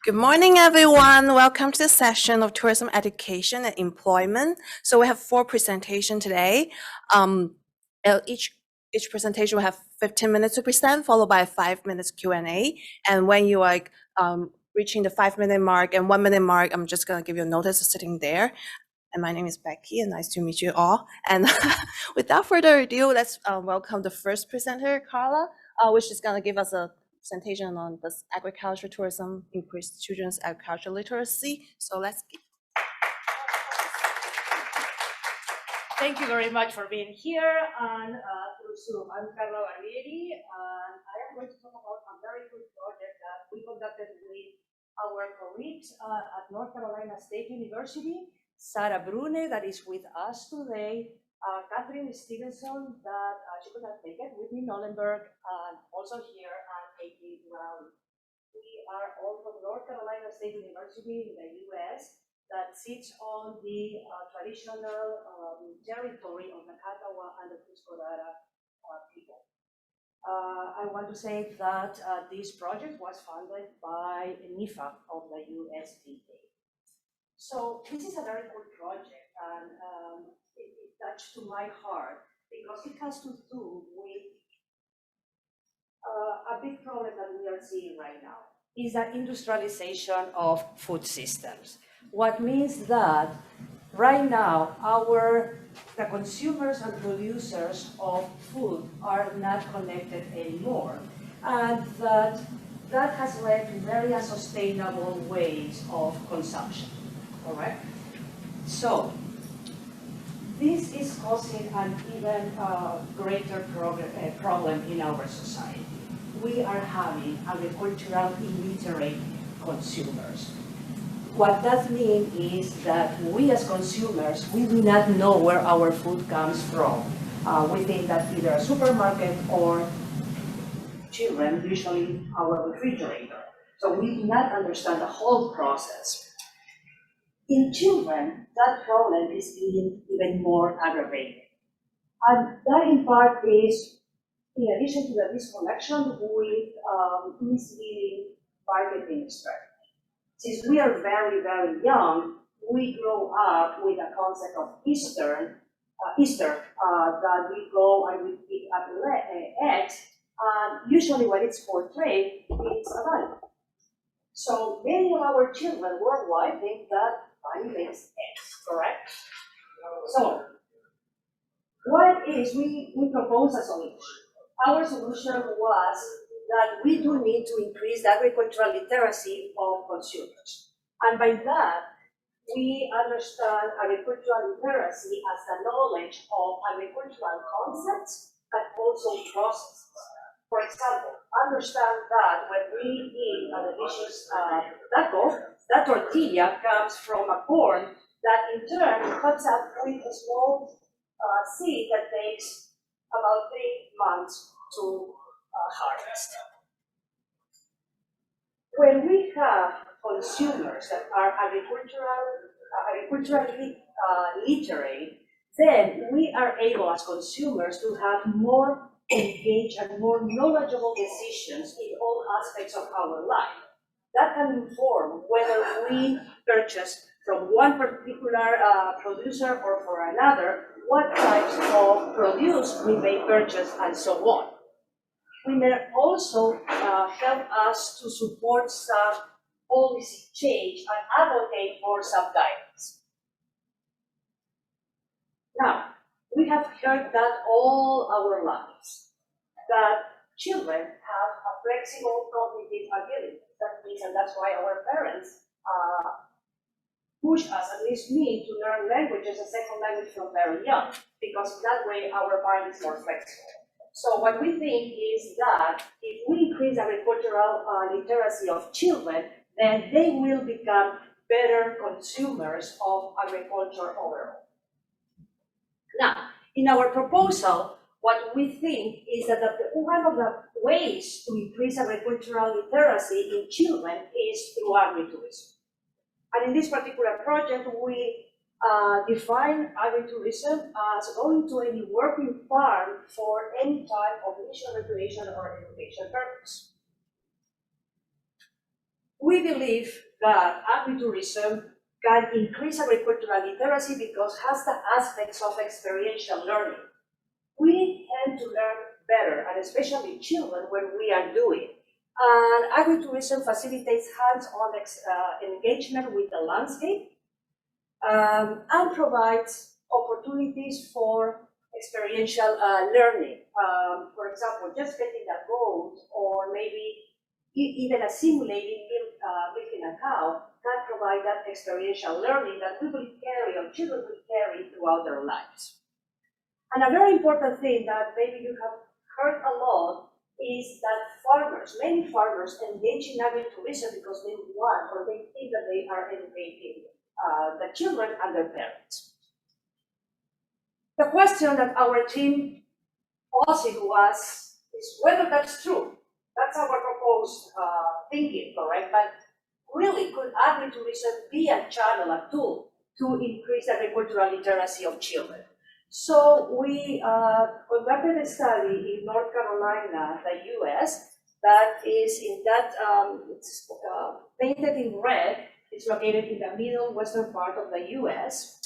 Good morning, everyone. Welcome to the session of Tourism Education and Employment. So we have 4 presentations today. Each presentation will have 15 minutes to present, followed by a 5 minutes Q&A. And when you are reaching the 5-minute mark and 1-minute mark, I'm just going to give you a notice of sitting there. And my name is Becky, and nice to meet you all. And without further ado, let's welcome the first presenter, Carla, which is going to give us a presentation on this agriculture tourism, increase children's agricultural literacy. So let's get. Thank you very much for being here and through Zoom. I'm Carla Barbieri, and I am going to talk about a very good project that we conducted with our colleagues at North Carolina State University, Sara Brune, that is with us today, Kathryn Stevenson, that she could not make it, Whitney Knollenberg, and also here, and Raleigh. We are all from North Carolina State University in the US that sits on the traditional territory of the Catawba and the Tuscarora people. I want to say that this project was funded by NIFA of the USDA. So this is a very good project, and it touched to my heart because it has to do with a big problem that we are seeing right now, is the industrialization of food systems. What means that right now the consumers and producers of food are not connected anymore, and that has led to very unsustainable ways of consumption. Correct? So this is causing an even greater problem in our society. We are having agricultural illiterate consumers. What that means is that we as consumers, we do not know where our food comes from. We think that either a supermarket or children, usually our refrigerator. So we do not understand the whole process. In children, that problem is being even more aggravated. And that in part is, in addition to the disconnection with misleading marketing strategy. Since we are very, very young, we grow up with a concept of Easter, that we go and we pick up eggs, and usually when it's portrayed, it's a bunny. So many of our children worldwide think that bunny lays eggs, correct? So what is, we propose a solution. Our solution was that we do need to increase the agricultural literacy of consumers. And by that, we understand agricultural literacy as the knowledge of agricultural concepts and also processes. For example, understand that when we eat a delicious taco, that tortilla comes from a corn that in turn comes up with a small seed that takes about 3 months to harvest. When we have consumers that are agriculturally literate, then we are able as consumers to have more engaged and more knowledgeable decisions in all aspects of our life. That can inform whether we purchase from one particular producer or for another, what types of produce we may purchase, and so on. We may also help us to support some policy change and advocate for some guidance. Now, we have heard that all our lives, that children have a flexible cognitive ability. That means, and that's why our parents push us, at least me, to learn languages, a second language from very young, because that way our mind is more flexible. So what we think is that if we increase agricultural literacy of children, then they will become better consumers of agriculture overall. Now, in our proposal, what we think is that one of the ways to increase agricultural literacy in children is through agritourism. And in this particular project, we define agritourism as going to any working farm for any type of mission, recreation, or education purpose. We believe that agritourism can increase agricultural literacy because it has the aspects of experiential learning. We tend to learn better, and especially children, when we are doing. And agritourism facilitates hands-on engagement with the landscape and provides opportunities for experiential learning. For example, just getting a goat or maybe even a simulating milking a cow can provide that experiential learning that we will carry, or children will carry throughout their lives. And a very important thing that maybe you have heard a lot is that farmers, many farmers engage in agritourism because they want, or they think that they are educating the children and their parents. The question that our team posed was, is whether that's true. That's our proposed thinking, correct? But really, could agritourism be a channel, a tool to increase the agricultural literacy of children? So we conducted a study in North Carolina, the US, that is in that, it's painted in red. It's located in the middle western part of the US.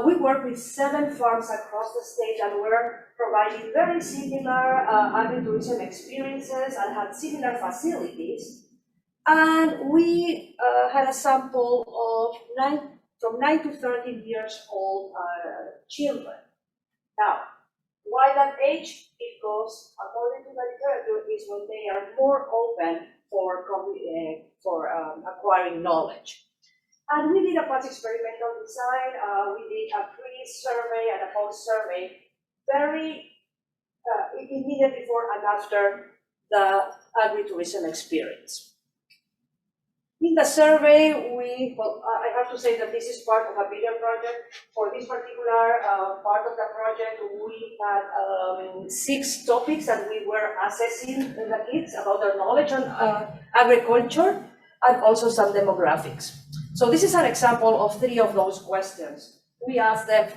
We worked with 7 farms across the state and were providing very similar agritourism experiences and had similar facilities. And we had a sample of from 9 to 13 years old children. Now, why that age? Because according to the literature, is when they are more open for acquiring knowledge. And we did a post-experimental design. We did a pre-survey and a post-survey, very immediate before and after the agritourism experience. In the survey, I have to say that this is part of a bigger project. For this particular part of the project, we had 6 topics that we were assessing the kids about their knowledge on agriculture and also some demographics. So this is an example of 3 of those questions. We asked them,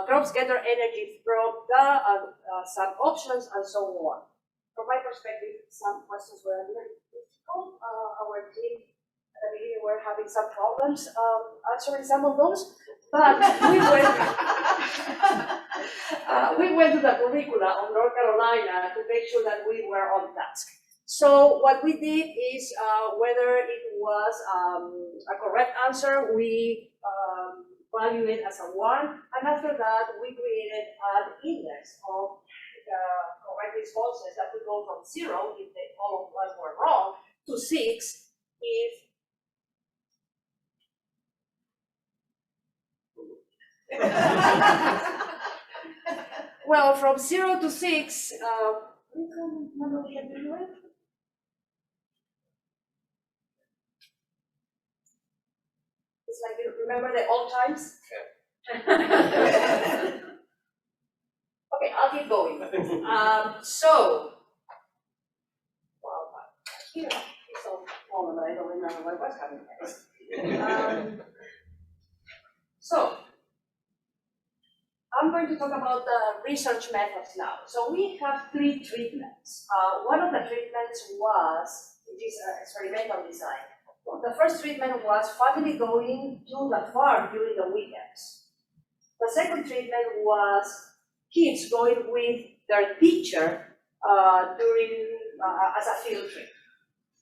crops get their energy from some options and so on. From my perspective, some questions were a little difficult. Our team at the beginning were having some problems answering some of those, but we went to the curricula of North Carolina to make sure that we were on task. So what we did is, whether it was a correct answer, we value it as a 1, and after that we created an index of correct responses that would go from 0 if all of us were wrong to 6 if well, from 0 to 6 it's like, you remember the old times? Yeah. Okay, I'll keep going. So, well, here it's all fallen, but I don't remember what was coming next. So, I'm going to talk about the research methods now. So we have 3 treatments. One of the treatments was, it is experimental design. The first treatment was family going to the farm during the weekends. The second treatment was kids going with their teacher during as a field trip.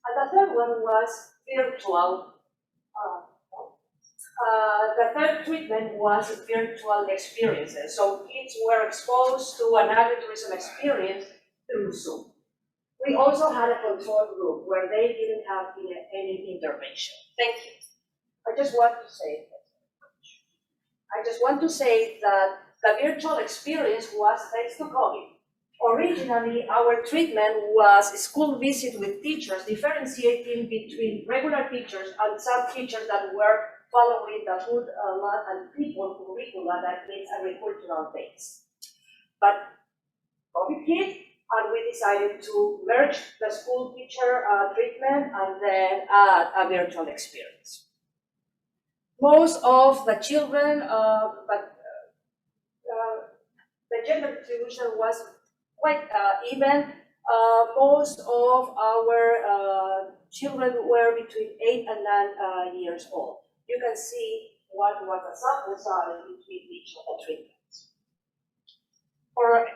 And the third one was virtual. The third treatment was virtual experiences. So kids were exposed to an agritourism experience through Zoom. We also had a control group where they didn't have any intervention. Thank you. I just want to say that the virtual experience was thanks to COVID. Originally, our treatment was a school visit with teachers, differentiating between regular teachers and some teachers that were following the food, land, and people curricula that is agricultural based. But COVID hit, and we decided to merge the school teacher treatment and then add a virtual experience. Most of the children, the gender distribution was quite even. Most of our children were between 8 and 9 years old. You can see what was the sample size between each of the treatments. For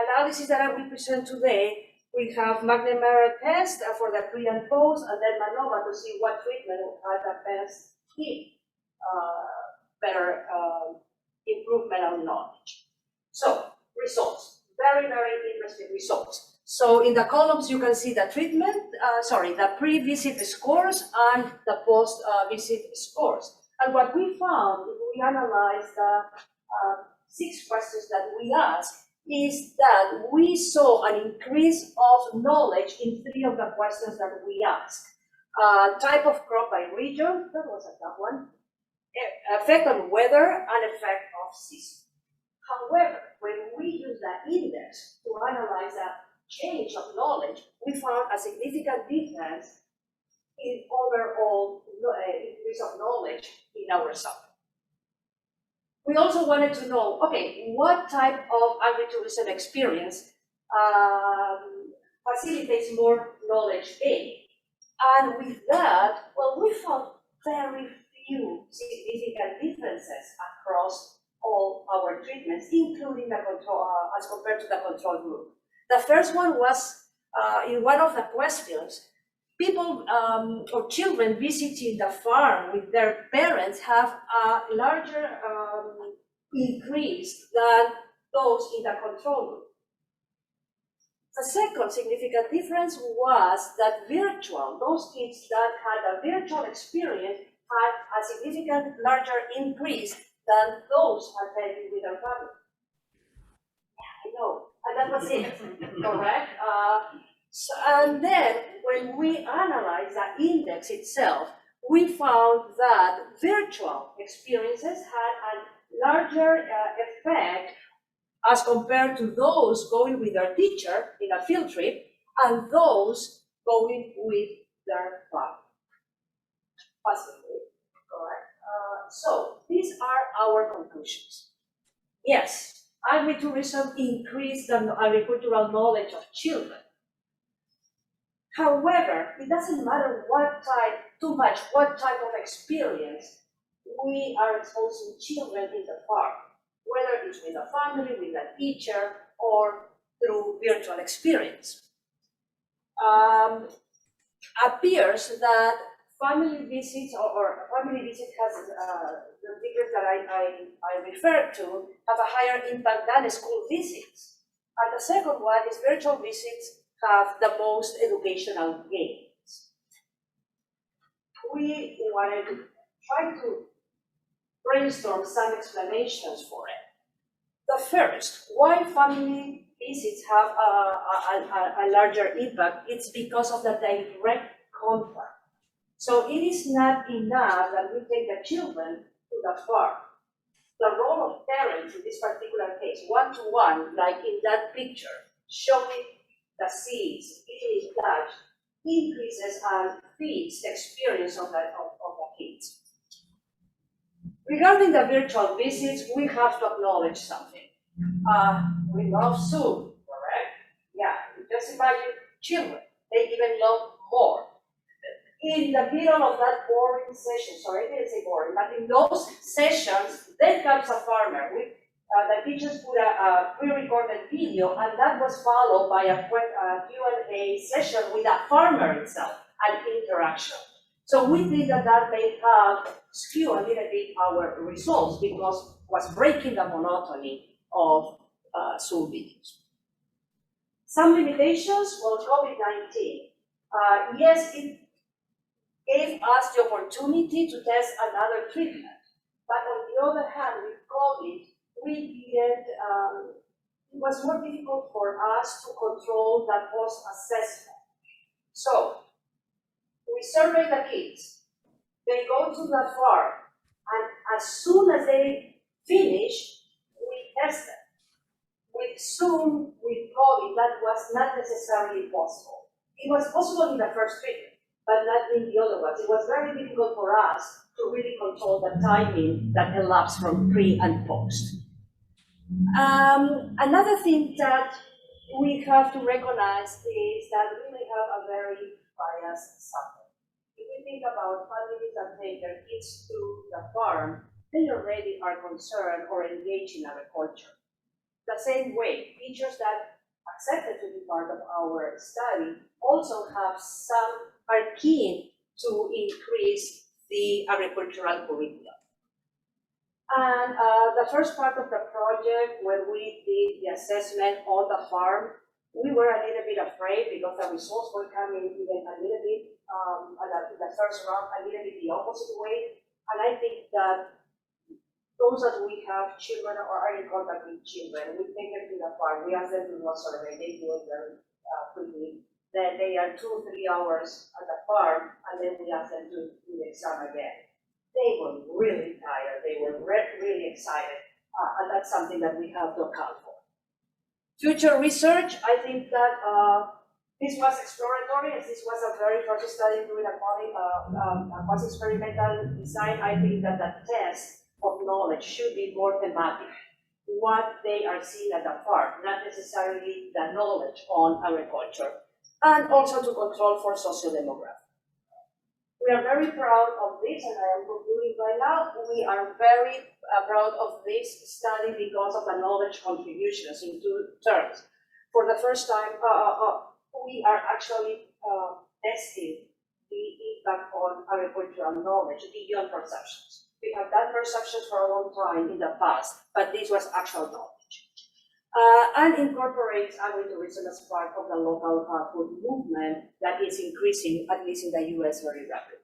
analysis that I will present today, we have McNamara test for the pre and post, and then Mānoa to see what treatment had the best better improvement on knowledge. So, results, very, very interesting results. So in the columns, you can see the treatment, the pre-visit scores and the post-visit scores. And what we found, if we analyzed the 6 questions that we asked, is that we saw an increase of knowledge in 3 of the questions that we asked. Type of crop by region, that was a tough one. Effect on weather and effect of season. However, when we use the index to analyze the change of knowledge, we found a significant difference in overall increase of knowledge in our sample. We also wanted to know, okay, what type of agritourism experience facilitates more knowledge gain? And with that, well, we found very few significant differences across all our treatments, including the control, as compared to the control group. The first one was in one of the questions, people or children visiting the farm with their parents have a larger increase than those in the control group. The second significant difference was that those kids that had a virtual experience had a significant larger increase than those attending with their family. Yeah, I know, and that was it, correct? And then when we analyzed the index itself, we found that virtual experiences had a larger effect as compared to those going with their teacher in a field trip and those going with their family. Possibly, correct? So these are our conclusions. Yes, agritourism increased the agricultural knowledge of children. However, it doesn't matter what type of experience we are exposing children in the farm, whether it's with a family, with a teacher, or through virtual experience. Appears that family visits or family visit has the figures that I referred to have a higher impact than school visits. And the second one is virtual visits have the most educational gains. We wanted to try to brainstorm some explanations for it. The first, why family visits have a larger impact, it's because of the direct contact. So it is not enough that we take the children to the farm. The role of parents in this particular case, one-to-one, like in that picture, showing the seeds, eating flash, increases and feeds the experience of the kids. Regarding the virtual visits, we have to acknowledge something. We love Zoom, correct? Yeah, just imagine children, they even love more. In the middle of that boring session, sorry, I didn't say boring, but in those sessions, then comes a farmer. The teachers put a pre-recorded video, and that was followed by a Q&A session with a farmer itself, an interaction. So we think that that may have skewed a little bit our results because it was breaking the monotony of Zoom videos. Some limitations, well, COVID-19. Yes, it gave us the opportunity to test another treatment, but on the other hand, with COVID, it was more difficult for us to control the post-assessment. So, we surveyed the kids. They go to the farm, and as soon as they finish, we test them. With Zoom, with COVID, that was not necessarily possible. It was possible in the first treatment, but not in the other ones. It was very difficult for us to really control the timing that elapsed from pre and post. Another thing that we have to recognize is that we may have a very just suffer. If we think about families that take their kids to the farm, they already are concerned or engaged in agriculture. The same way, teachers that accepted to be part of our study also are keen to increase the agricultural curriculum. And the first part of the project, when we did the assessment on the farm, we were a little bit afraid because the results were coming even a little bit, in the first round, a little bit the opposite way. And I think that those that we have children or are in contact with children, we take them to the farm, we ask them to do a survey, they do it very quickly. Then they are 2-3 hours at the farm, and then we ask them to do the exam again. They were really tired, they were really excited, and that's something that we have to account for. Future research, I think that this was exploratory, as this was a very first study doing a quasi-experimental design. I think that the test of knowledge should be more thematic, what they are seeing at the farm, not necessarily the knowledge on agriculture, and also to control for sociodemography. We are very proud of this, and I am concluding right now. We are very proud of this study because of the knowledge contributions in 2 terms. For the first time, we are actually testing the impact on agricultural knowledge beyond perceptions. We have done perceptions for a long time in the past, but this was actual knowledge. And incorporates agritourism as part of the local food movement that is increasing, at least in the US, very rapidly.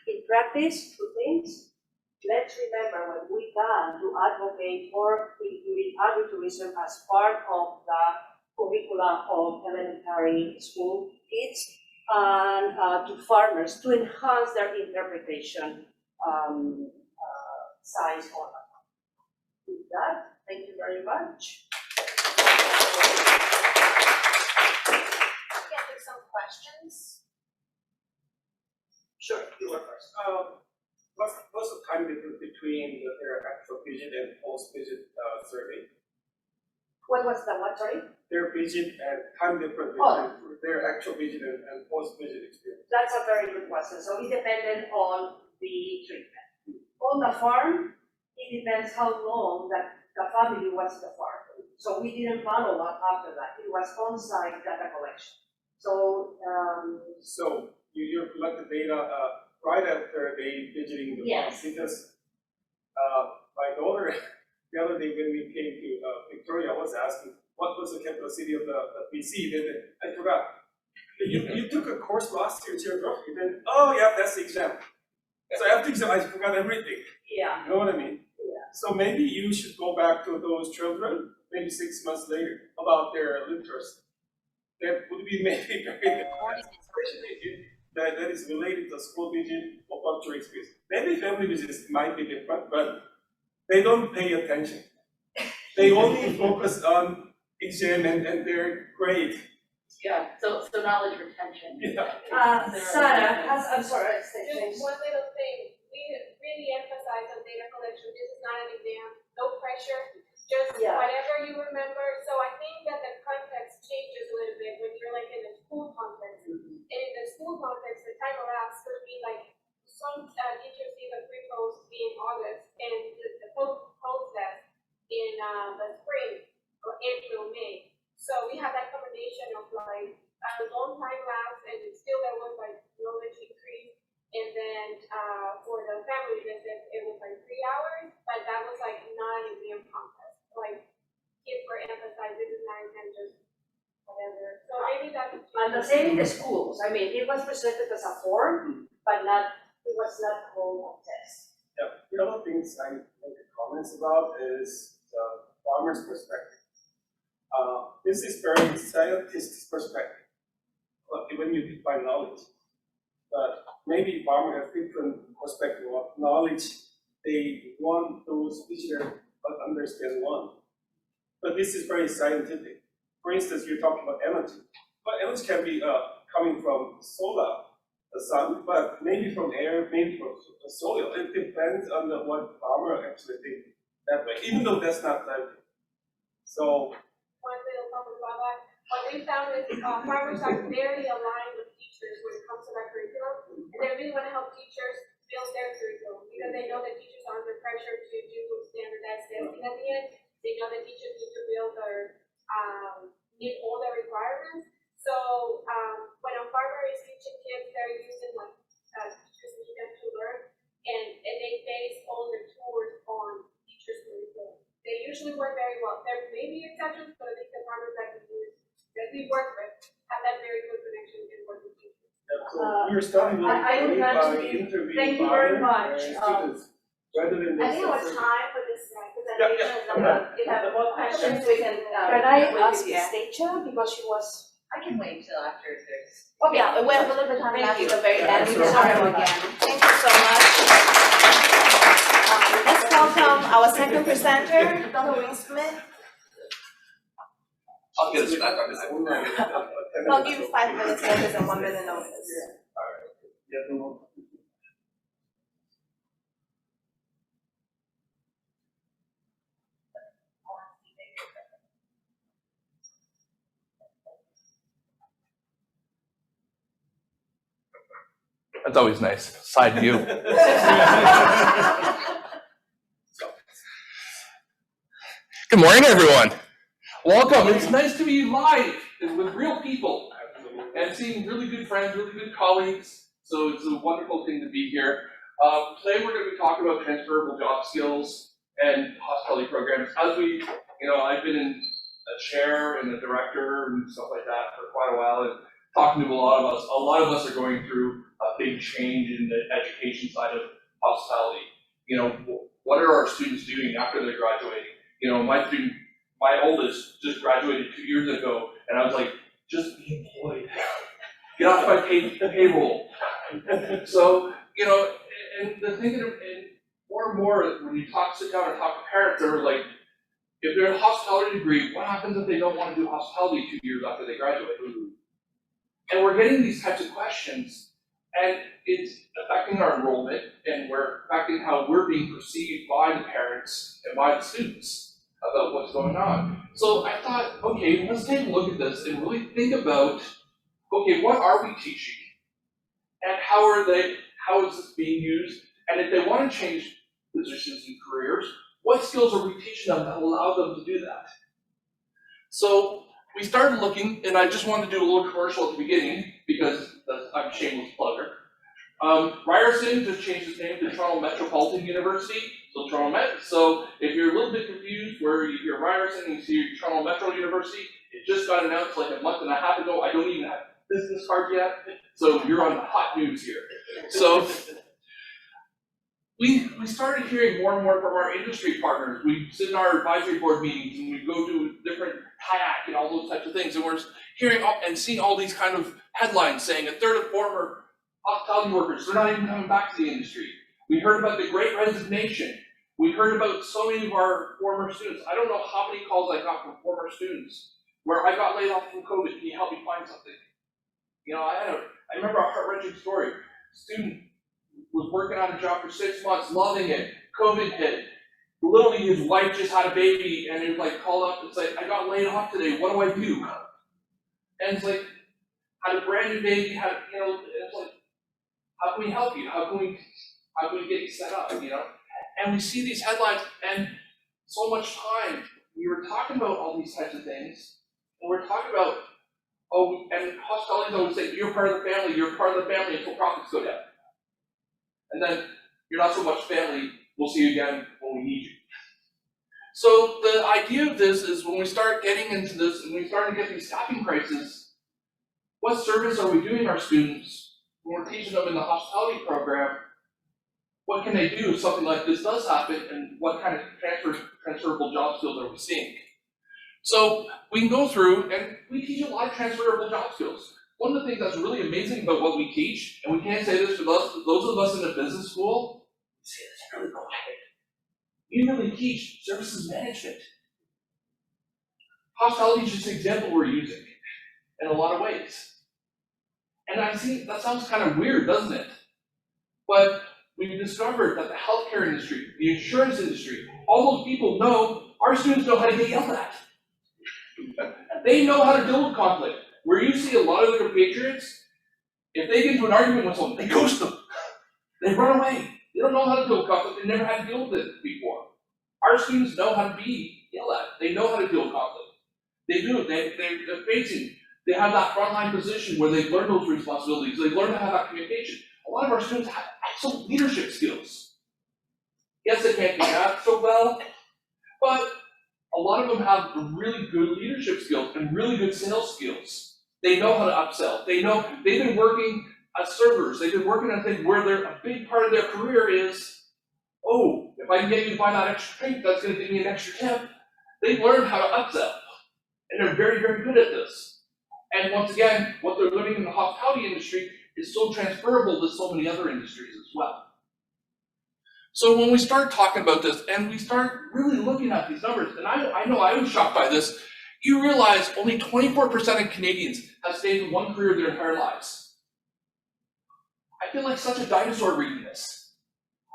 In practice, 2 things. Let's remember when we can to advocate for including agritourism as part of the curricula of elementary school kids, and to farmers to enhance their interpretation science on that. With that, thank you very much. Yeah, there's some questions. Sure, you were first. What's the time difference between their actual visit and post-visit survey? What was the what, sorry? Their visit and time difference between their actual visit and post-visit experience. That's a very good question. So it depended on the treatment. On the farm, it depends how long that the family was at the farm. So we didn't follow up after that. It was on-site data collection. So so you collected data right after they visiting the farm, yes. because my daughter the other day when we came to Victoria, I was asking what was the capital city of the BC. Then I forgot. You took a course last year, geography. Then yeah, that's the exam. So after exam, I forgot everything. Yeah. You know what I mean? Yeah. So maybe you should go back to those children, maybe 6 months later, about their literacy. That would be maybe very good that is related to school visit or cultural experience. Maybe family visits might be different, but they don't pay attention. They only focus on exam and their grade. Yeah, so knowledge retention. Yeah. Sara, I'm sorry, Just one little thing, we really emphasize on data collection. This is not an exam, no pressure, just whatever you remember. So I think that the context changes a little bit when you're like in a school context. And in the school context, the time elapsed could be like some teachers see the pre-post in August and the post test in the spring or April, May. So we have that combination of like a long time lapse and still there was like knowledge increase. And then for the family visit, it was like 3 hours, but that was like not an exam contest. Like kids were emphasized, this is not exam, just whatever. So maybe that's and the same in the schools. I mean, it was presented as a form, but it was not called a test. Yeah. The other things I make comments about is the farmer's perspective. This is very scientist perspective when you define knowledge. But maybe farmer has different perspective of knowledge. They want those visitors to understand one. But this is very scientific. For instance, you're talking about energy. But energy can be coming from solar, the sun, but maybe from air, maybe from the soil. It depends on what farmer actually thinks that way, even though that's not scientific. So one little comment about that. What we found is farmers are very aligned with teachers when it comes to the really want to help teachers build their curriculum because they know that teachers are under pressure to do standardized testing at the end. They know that teachers need to build their, meet all their requirements. So when a farmer is teaching kids, they're using like teachers need them to learn, and they base all their tours on teachers' curriculum. They usually work very well. There may be exceptions, but I think the farmers that we work with have that very good connection and work with teachers. So we're starting with I would like to interviewing thank you very farmers much. and students, rather than I think it was this- time for this presentation. Yeah. If you have more questions, we can. Can I wait ask to the end. Stacia, because she was. I can wait till after there's. Okay, we have a little bit of time left Thank at the very Yeah, end. We so- can Sorry have again. again. Thank you so much. Let's welcome our second presenter, Dr. Winsmith. I'll get us back on this. I'll give you 5 minutes notice and 1 minute notice. Yeah, no more. That's always nice. Side view. Good morning, everyone. Welcome. It's nice to be live and with real people and seeing really good friends, really good colleagues. So it's a wonderful thing to be here. Today we're going to be talking about transferable job skills and hospitality programs. As we, I've been in a chair and a director and stuff like that for quite a while, and talking to a lot of us. A lot of us are going through a big change in the education side of hospitality. What are our students doing after they're graduating? My oldest just graduated 2 years ago, and I was like, just be employed. Get off my payroll. So, and the thing, and more and more, when you sit down and talk to parents, they're like, if they're in a hospitality degree, what happens if they don't want to do hospitality 2 years after they graduate? And we're getting these types of questions, and it's affecting our enrollment, and we're affecting how we're being perceived by the parents and by the students about what's going on. So I thought, okay, let's take a look at this and really think about, okay, what are we teaching? And how is this being used? And if they want to change positions and careers, what skills are we teaching them that allow them to do that? So we started looking, and I just wanted to do a little commercial at the beginning because I'm a shameless plugger. Ryerson just changed its name to Toronto Metropolitan University, so Toronto Met. So if you're a little bit confused where you hear Ryerson and you see Toronto Metro University, it just got announced like a month and a half ago. I don't even have business cards yet, so you're on the hot news here. So we started hearing more and more from our industry partners. We sit in our advisory board meetings and we go to different kayak and all those types of things, and we're hearing and seeing all these kind of headlines saying a third of former hospitality workers, they're not even coming back to the industry. We heard about the Great Resignation. We heard about so many of our former students. I don't know how many calls I got from former students where I got laid off from COVID. Can you help me find something? I remember a heart-wrenching story. A student was working on a job for 6 months, loving it. COVID hit. Literally, his wife just had a baby, and he was like, called up. It's like, I got laid off today. What do I do? And it's like, had a brand new baby. It's like, how can we help you? How can we get you set up? And we see these headlines, and so much time. We were talking about all these types of things, and we're talking about, and hospitality always say, you're part of the family until profits go down. And then you're not so much family, we'll see you again when we need you. So the idea of this is when we start getting into this and we start to get these staffing crises, what service are we doing our students when we're teaching them in the hospitality program? What can they do if something like this does happen, and what kind of transferable job skills are we seeing? So we can go through, and we teach a lot of transferable job skills. One of the things that's really amazing about what we teach, and we can't say this for those of us in a business school, we say this really quiet. We really teach services management. Hospitality is just an example we're using in a lot of ways. And I see that sounds kind of weird, doesn't it? But we've discovered that the healthcare industry, the insurance industry, all those people know, our students know how to get yelled at. They know how to deal with conflict. Where you see a lot of the compatriots, If they get into an argument with someone, they ghost them. They run away. They don't know how to deal with conflict. They never had to deal with it before. Our students know how to be yelled at. They know how to deal with conflict. They do. They're facing. They have that frontline position where they learn those responsibilities. They learn to have that communication. A lot of our students have excellent leadership skills. Yes, they can't do that so well, but a lot of them have really good leadership skills and really good sales skills. They know how to upsell. They know they've been working as servers. They've been working on things where a big part of their career is, oh, if I can get you to buy that extra drink, that's going to give me an extra tip. They've learned how to upsell, and they're very, very good at this. And once again, what they're learning in the hospitality industry is so transferable to so many other industries as well. So when we start talking about this and we start really looking at these numbers, and I know I was shocked by this, you realize only 24% of Canadians have stayed in one career their entire lives. I feel like such a dinosaur reading this.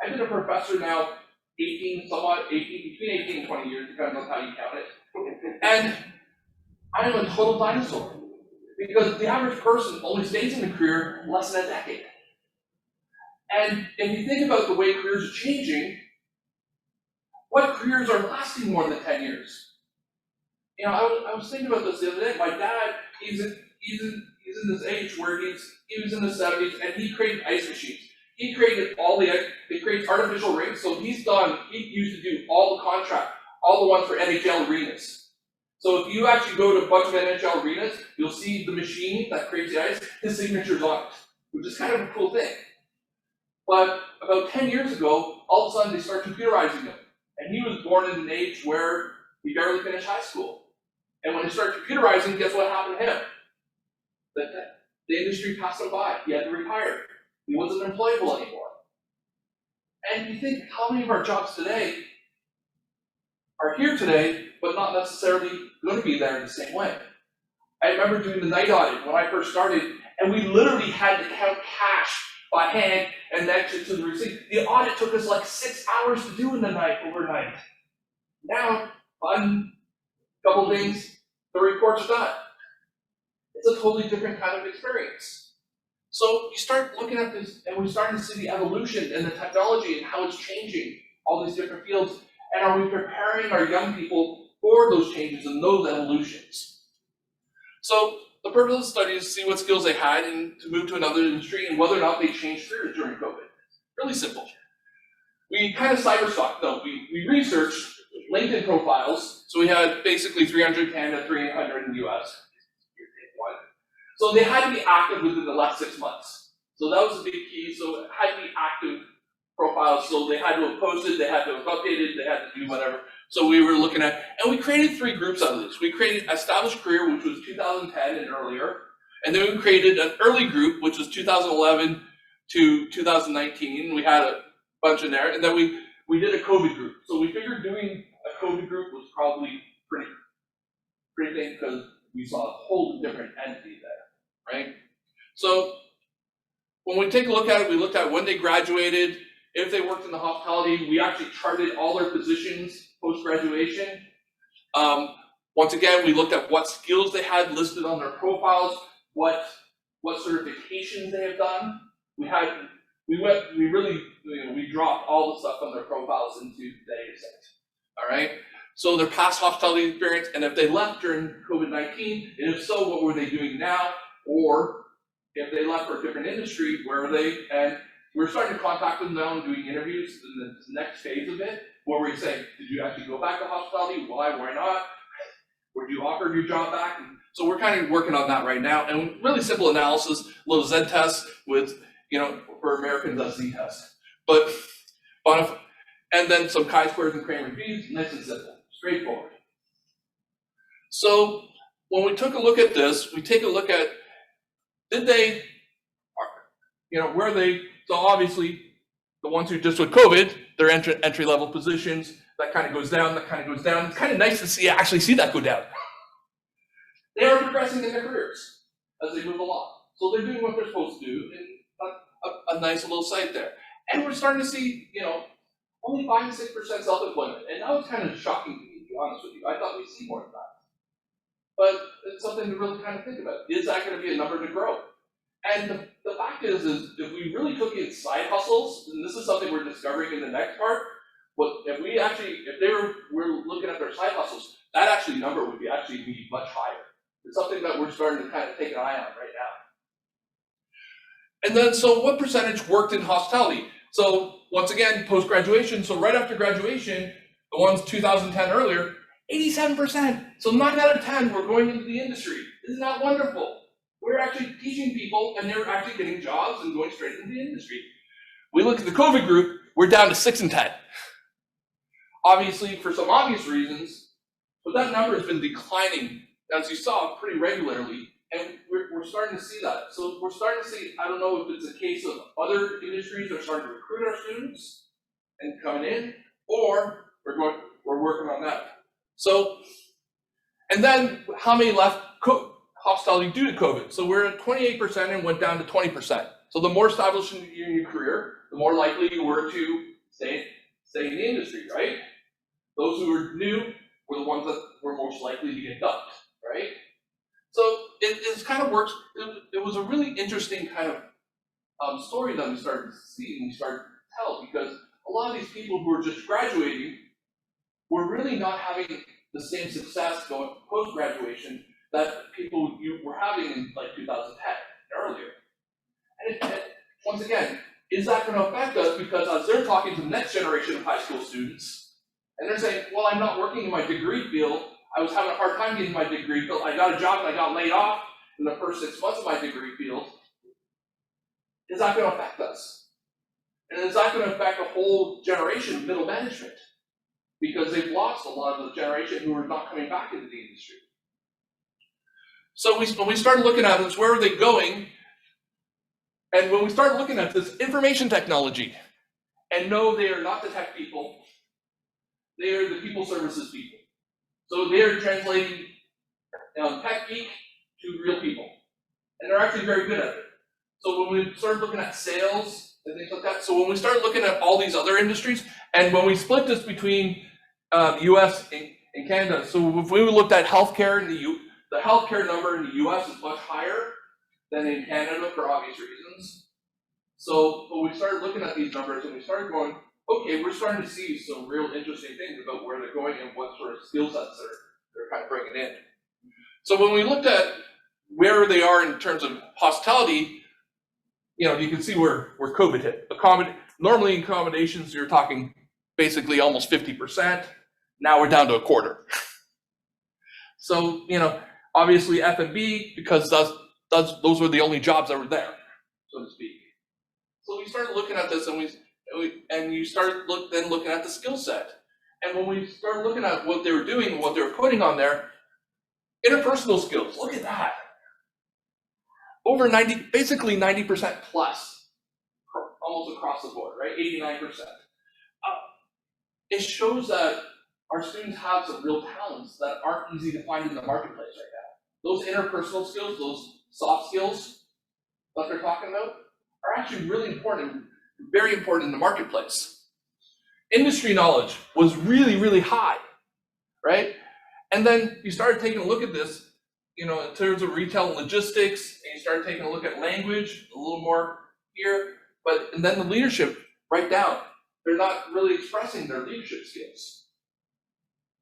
I've been a professor now between 18 and 20 years, depending on how you count it. And I am a total dinosaur. Because the average person only stays in a career less than a decade. And if you think about the way careers are changing, what careers are lasting more than 10 years? You know, I was thinking about this the other day. My dad, he's in this age where he was in the 70s, and he created ice machines. He created he creates artificial rings, so he used to do all the contract, all the ones for NHL arenas. So if you actually go to a bunch of NHL arenas, you'll see the machine that creates the ice, his signature's on it, which is kind of a cool thing. But about 10 years ago, all of a sudden they start computerizing him. And he was born in an age where he barely finished high school. And when they start computerizing, guess what happened to him? The industry passed him by. He had to retire. He wasn't employable anymore. And you think how many of our jobs today are here today, but not necessarily going to be there in the same way. I remember doing the night audit when I first started, and we literally had to count cash by hand and actually to the receipt. The audit took us like 6 hours to do in the night overnight. Now, one couple things, the report's done. It's a totally different kind of experience. So you start looking at this, and we're starting to see the evolution and the technology and how it's changing all these different fields. And are we preparing our young people for those changes and those evolutions? So the purpose of the study is to see what skills they had and to move to another industry and whether or not they changed careers during COVID. Really simple. We kind of cyberstalked, no, we researched LinkedIn profiles. So we had basically 300 Canada, 300 in the US. So they had to be active within the last 6 months. So that was a big key. So it had to be active profiles, so they had to have posted, they had to have updated, they had to do whatever. So we were looking at, and we created 3 groups out of this. We created established career, which was 2010 and earlier, and then we created an early group, which was 2011 to 2019. We had a bunch in there, and then we did a COVID group. So we figured doing a COVID group was probably pretty thing because we saw a whole different entity there, right? So when we take a look at it, we looked at when they graduated. If they worked in the hospitality, we actually charted all their positions post-graduation. Once again, we looked at what skills they had listed on their profiles, what certifications they have done. We dropped all the stuff on their profiles into the data set. All right. So their past hospitality experience, and if they left during COVID-19, and if so, what were they doing now? Or if they left for a different industry, where were they? And we're starting to contact them now and doing interviews in the next phase of it, where we say, did you actually go back to hospitality? Why not? Would you offer your job back? And so we're kind of working on that right now. And really simple analysis, a little Z test with, for Americans, a Z test. And then some chi-squares and Kramer reviews, nice and simple, straightforward. So when we took a look at this, we take a look at, did they, where they, so obviously the ones who just with COVID, their entry level positions, that kind of goes down, that kind of goes down. It's kind of nice to actually see that go down. They are progressing in their careers as they move along. So they're doing what they're supposed to do, and a nice little site there. And we're starting to see, only 5 to 6% self-employment. And that was kind of shocking to me, to be honest with you. I thought we'd see more of that. But it's something to really kind of think about. Is that going to be a number to grow? And the fact is if we really took in side hustles, and this is something we're discovering in the next part, if we're looking at their side hustles, that actually number would be much higher. It's something that we're starting to kind of take an eye on right now. And then, so what percentage worked in hospitality? So once again, post-graduation, so right after graduation, the ones 2010 earlier, 87%. So 9 out of 10 were going into the industry. Isn't that wonderful? We're actually teaching people and they're actually getting jobs and going straight into the industry. We look at the COVID group, we're down to 6 and 10. Obviously, for some obvious reasons, but that number has been declining, as you saw, pretty regularly, and we're starting to see that. So we're starting to see, I don't know if it's a case of other industries are starting to recruit our students and coming in, or we're working on that. So, and then how many left hospitality due to COVID? So we're at 28% and went down to 20%. So the more established in your career, the more likely you were to stay in the industry, right? Those who were new were the ones that were most likely to get dumped, right? So it kind of works. It was a really interesting kind of story that we started to see and we started to tell, because a lot of these people who were just graduating were really not having the same success going post-graduation that people you were having in like 2010 and earlier. And once again, is that going to affect us? Because as they're talking to the next generation of high school students, and they're saying, well, I'm not working in my degree field. I was having a hard time getting my degree field. I got a job and I got laid off in the first 6 months of my degree field. Is that going to affect us? And is that going to affect a whole generation of middle management? Because they've lost a lot of the generation who are not coming back into the industry. So when we started looking at this, where are they going? And when we started looking at this, information technology, and no, they are not the tech people. They are the people services people. So they are translating tech geek to real people. And they're actually very good at it. So when we started looking at sales and things like that, so when we started looking at all these other industries, and when we split this between US and Canada, so if we looked at healthcare, the healthcare number in the US is much higher than in Canada for obvious reasons. So when we started looking at these numbers and we started going, okay, we're starting to see some real interesting things about where they're going and what sort of skill sets they're kind of bringing in. So when we looked at where they are in terms of hospitality, you can see where COVID hit. Normally in accommodations, you're talking basically almost 50%. Now we're down to a quarter. So, obviously F&B, because those were the only jobs that were there, so to speak. So we started looking at this, and you started looking at the skill set. And when we started looking at what they were doing, what they were putting on there, interpersonal skills, look at that. Over 90, basically 90% plus, almost across the board, right? 89%. It shows that our students have some real talents that aren't easy to find in the marketplace right now. Those interpersonal skills, those soft skills that they're talking about, are actually really important, very important in the marketplace. Industry knowledge was really, really high, right? And then you started taking a look at this, in terms of retail and logistics, and you started taking a look at language a little more here, and then the leadership right down. They're not really expressing their leadership skills.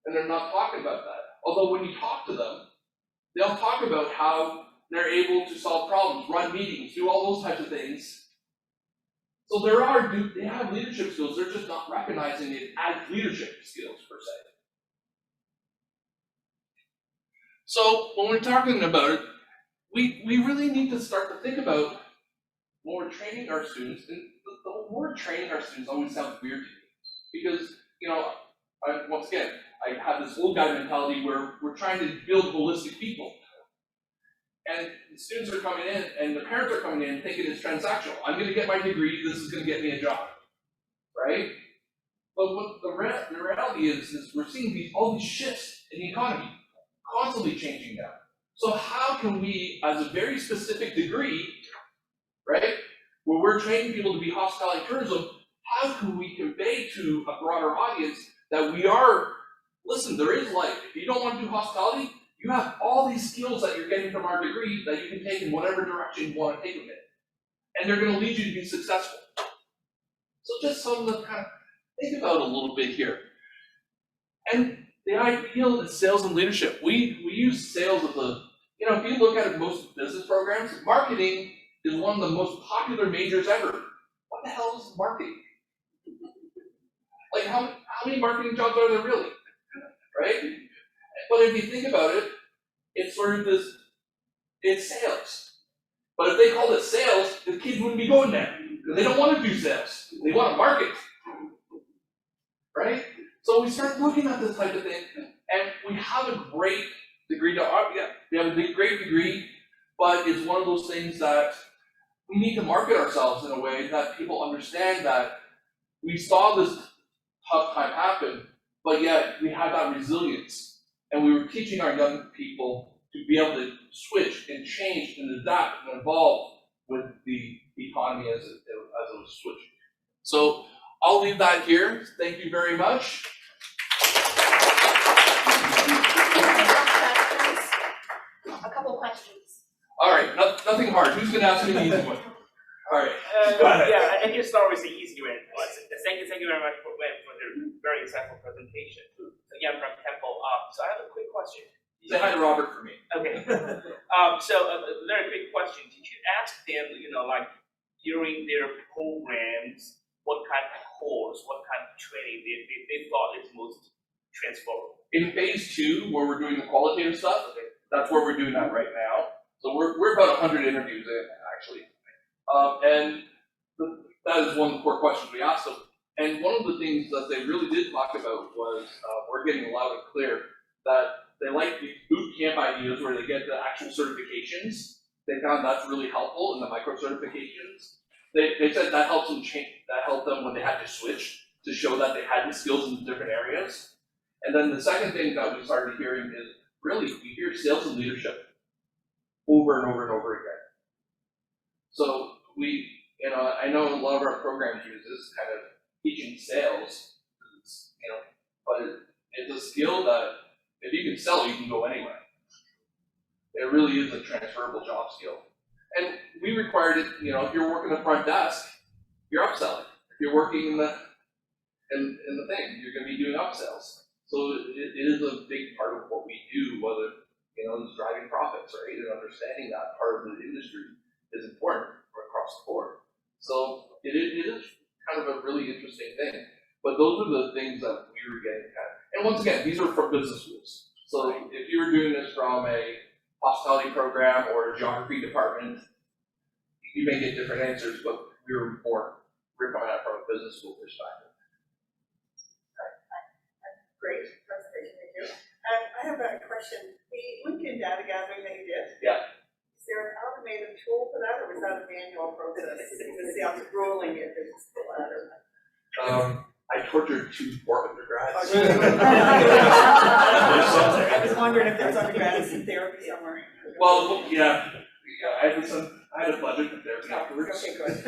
And they're not talking about that. Although when you talk to them, they'll talk about how they're able to solve problems, run meetings, do all those types of things. So they have leadership skills, they're just not recognizing it as leadership skills per se. So when we're talking about it, we really need to start to think about when we're training our students, and the word training our students always sounds weird to me. Because, once again, I have this old guy mentality where we're trying to build holistic people. And the students are coming in, and the parents are coming in thinking it's transactional. I'm going to get my degree, this is going to get me a job, right? But what the reality is we're seeing all these shifts in the economy, constantly changing now. So how can we, as a very specific degree, right, where we're training people to be hospitality and tourism, how can we convey to a broader audience that we are, listen, there is life. If you don't want to do hospitality, you have all these skills that you're getting from our degree that you can take in whatever direction you want to take them in. And they're going to lead you to be successful. So just something to kind of think about a little bit here. And the ideal is sales and leadership. We use sales as a, if you look at most business programs, marketing is one of the most popular majors ever. What the hell is marketing? Like how many marketing jobs are there really? Right? But if you think about it, it's sort of this, it's sales. But if they called it sales, the kids wouldn't be going there. Because they don't want to do sales. They want to market. Right? So we start looking at this type of thing, and we have a great degree we have a great degree, but it's one of those things that we need to market ourselves in a way that people understand that we saw this tough time happen, but yet we had that resilience, and we were teaching our young people to be able to switch and change and adapt and evolve with the economy as it was switching. So I'll leave that here. Thank you very much. A couple questions. All right, nothing hard. Who's going to ask me the easy one? All right. Yeah, I can start with the easy one. Thank you very much for the very insightful presentation. Again, from Temple. So I have a quick question. Say hi to Robert for me. Okay. So a very quick question. Did you ask them, like during their programs, what kind of course, what kind of training they thought is most transferable? In phase 2, where we're doing the qualitative stuff, that's where we're doing that right now. So we're about 100 interviews in, actually. And that is one of the core questions we asked them. And one of the things that they really did talk about was, we're getting loud and clear, that they like these boot camp ideas where they get the actual certifications. They found that's really helpful in the micro certifications. They said that helped them helped them when they had to switch to show that they had the skills in different areas. And then the second thing that we started hearing is really we hear sales and leadership over and over and over again. So I know a lot of our programs use this kind of teaching sales, but it's a skill that if you can sell, you can go anywhere. It really is a transferable job skill. And we required it, if you're working the front desk, you're upselling. If you're working in the thing, you're going to be doing upsells. So it is a big part of what we do, whether it's driving profits, right? And understanding that part of the industry is important across the board. So it is kind of a really interesting thing. But those are the things that we were getting at. And once again, these are from business schools. So if you were doing this from a hospitality program or a geography department, you may get different answers, but we're coming at it from a business school perspective. Great presentation, thank you. I have a question. The LinkedIn data gathering that you did. Yeah. Is there an automated tool for that, or was that a manual process? Because it sounds grueling if it's the latter. I tortured 2 poor undergrads. I was wondering if there's undergrads in therapy somewhere. Well, yeah, I had a budget for therapy afterwards. Okay, good.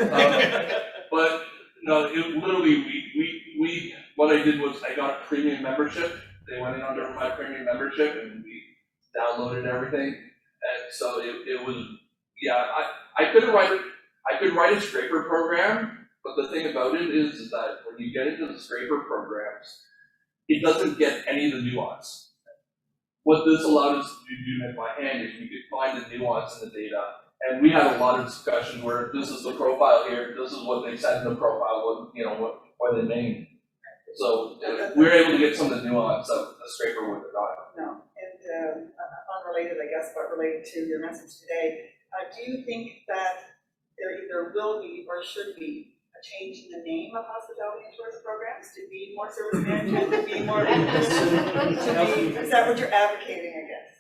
But no, literally, we what I did was I got a premium membership. They went in under my premium membership, and we downloaded everything. And so it was, I could write a scraper program. But the thing about it is that when you get into the scraper programs, it doesn't get any of the nuance. What this allowed us to do by hand is we could find the nuance in the data. And we had a lot of discussions where this is the profile here, this is what they said in the profile, what they named. So we were able to get some of the nuance that the scraper would have got. No, and unrelated, I guess, but related to your message today, do you think that there either will be or should be a change in the name of hospitality and tourism programs to be more service management, to be more, is that what you're advocating against?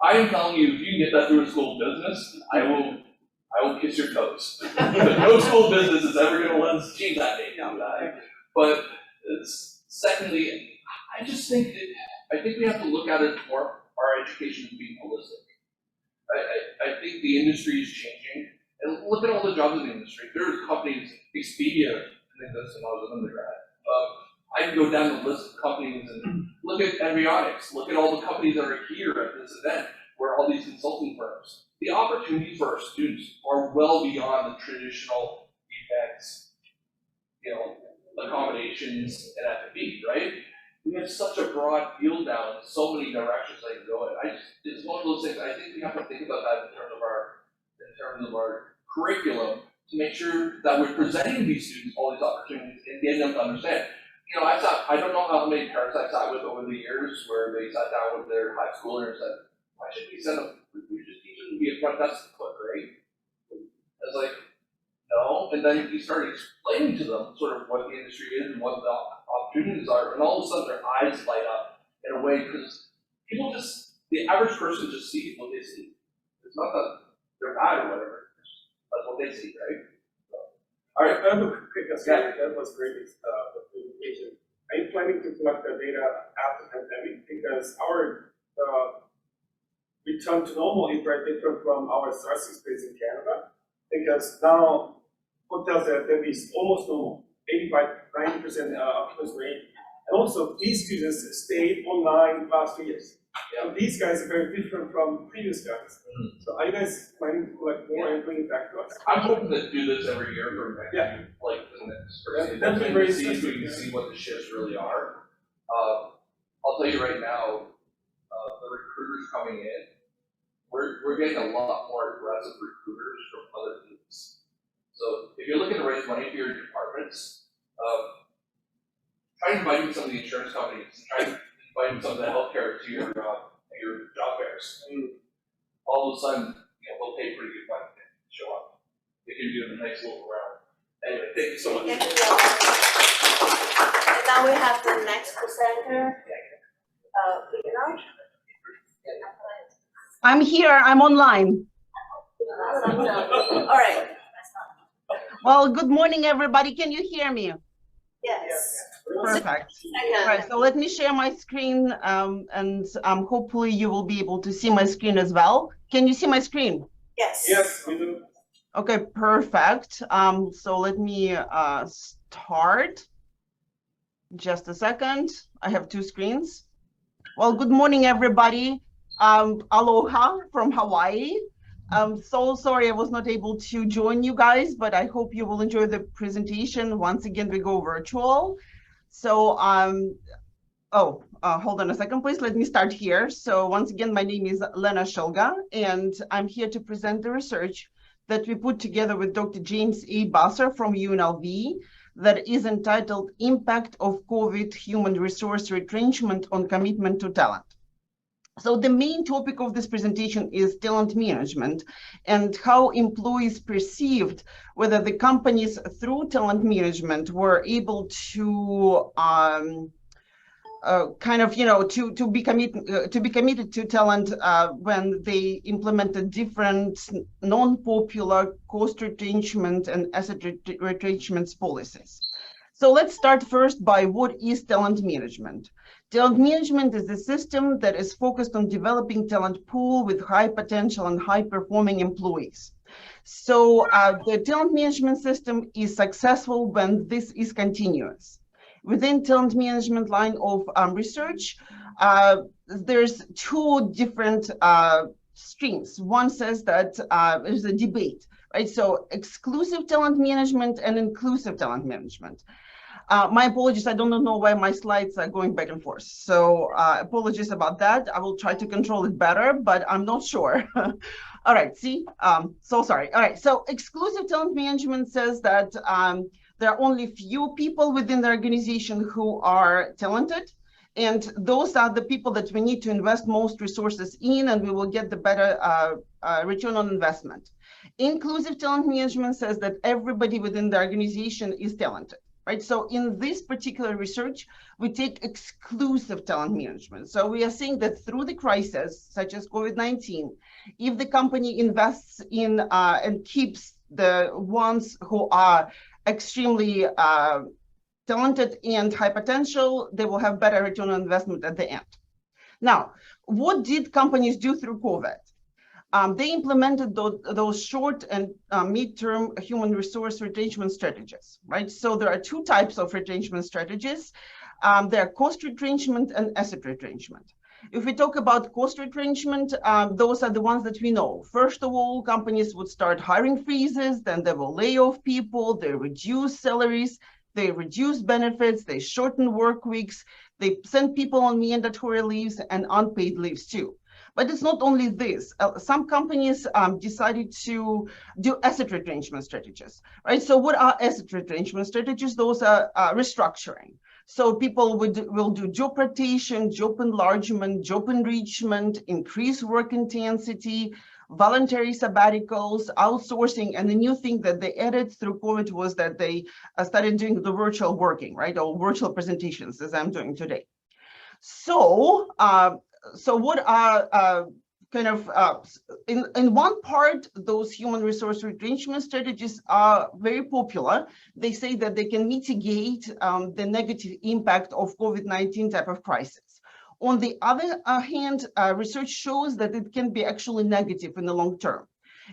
I am telling you, if you can get that through a school of business, I will kiss your toes. No school of business is ever going to let us change that name. But secondly, I think we have to look at it more, our education as being holistic. I think the industry is changing. And look at all the jobs in the industry. There's companies, Expedia, I think that's when I was an undergrad. I can go down the list of companies and look at avionics, look at all the companies that are here at this this event where all these consulting firms, the opportunities for our students are well beyond the traditional events, you know, accommodations and F&B, right? We have such a broad field now and so many directions I can go in. It's one of those things, I think we have to think about that in terms of our curriculum to make sure that we're presenting these students all these opportunities and getting them to understand. You know, I don't know how many parents I sat with over the years where they sat down with their high schooler and said, why should we send them? We just teach them to be a front desk clerk, right? I was like, no. And then you start explaining to them sort of what the industry is and what the opportunities are, and all of a sudden their eyes light up in a way because people just, the average person just sees what they see. It's not that they're bad or whatever. That's what they see, right? So, all right. I have a quick aside. That was great, the presentation. Are you planning to collect the data after the pandemic? Because our return to normal is very different from our SARS experience in Canada. Because now hotels that is almost normal, 85–90% occupancy rate. And also these students stayed online last 2 years. So these guys are very different from previous guys. So are you guys planning to collect more and bring it back to us? I'm hoping to do this every year for like the next person. That'd be very to see so you can see what the shifts really are. I'll tell you right now, the recruiters coming in, we're getting a lot more aggressive recruiters from other teams. So if you're looking to raise money for your departments, try inviting some of the insurance companies, try inviting some of the healthcare to your job fairs. All of a sudden, you know, they'll pay pretty good money to show up. They can do a nice little round. Anyway, thank you so much. Thank you. And now we have the next presenter, Lena. I'm here, I'm online. All right. Well, good morning, everybody. Can you hear me? Yes. Perfect. All right, so let me share my screen and hopefully you will be able to see my screen as well. Can you see my screen? Yes. Yes, we do. Okay, perfect. So let me start. Just a second. I have two screens. Well, good morning, everybody. Aloha from Hawaii. I'm so sorry I was not able to join you guys, but I hope you will enjoy the presentation. Once again, we go virtual. So, hold on a second, please. Let me start here. So once again, my name is Lena Shulga, and I'm here to present the research that we put together with Dr. James A. Basser from UNLV that is entitled Impact of COVID Human Resource Retrenchment on Commitment to Talent. So the main topic of this presentation is talent management and how employees perceived whether the companies through talent management were able to to be committed to talent when they implemented different non-popular cost retrenchment and asset retrenchment policies. So let's start first by what is talent management. Talent management is a system that is focused on developing talent pool with high potential and high performing employees. So the talent management system is successful when this is continuous. Within talent management line of research, there's two different streams. One says that there's a debate, right? So exclusive talent management and inclusive talent management. My apologies, I don't know why my slides are going back and forth. So apologies about that. I will try to control it better, but I'm not sure. All right, see, so sorry. All right, so exclusive talent management says that there are only few people within the organization who are talented. And those are the people that we need to invest most resources in, and we will get the better return on investment. Inclusive talent management says that everybody within the organization is talented. Right? So in this particular research, we take exclusive talent management. So we are saying that through the crisis, such as COVID-19, if the company invests in and keeps the ones who are extremely talented and high potential, they will have better return on investment at the end. Now, what did companies do through COVID? They implemented those short and mid-term human resource retrenchment strategies, right? So there are two types of retrenchment strategies. There are cost retrenchment and asset retrenchment. If we talk about cost retrenchment, those are the ones that we know. First of all, companies would start hiring freezes, then they will lay off people, they reduce salaries, they reduce benefits, they shorten work weeks, they send people on mandatory leaves and unpaid leaves too. But it's not only this. Some companies decided to do asset retrenchment strategies, right? So what are asset retrenchment strategies? Those are restructuring. So people will do job rotation, job enlargement, job enrichment, increase work intensity, voluntary sabbaticals, outsourcing, and the new thing that they added through COVID was that they started doing the virtual working, right, or virtual presentations, as I'm doing today. So, what are in one part, those human resource retrenchment strategies are very popular. They say that they can mitigate the negative impact of COVID-19 type of crisis. On the other hand, research shows that it can be actually negative in the long term.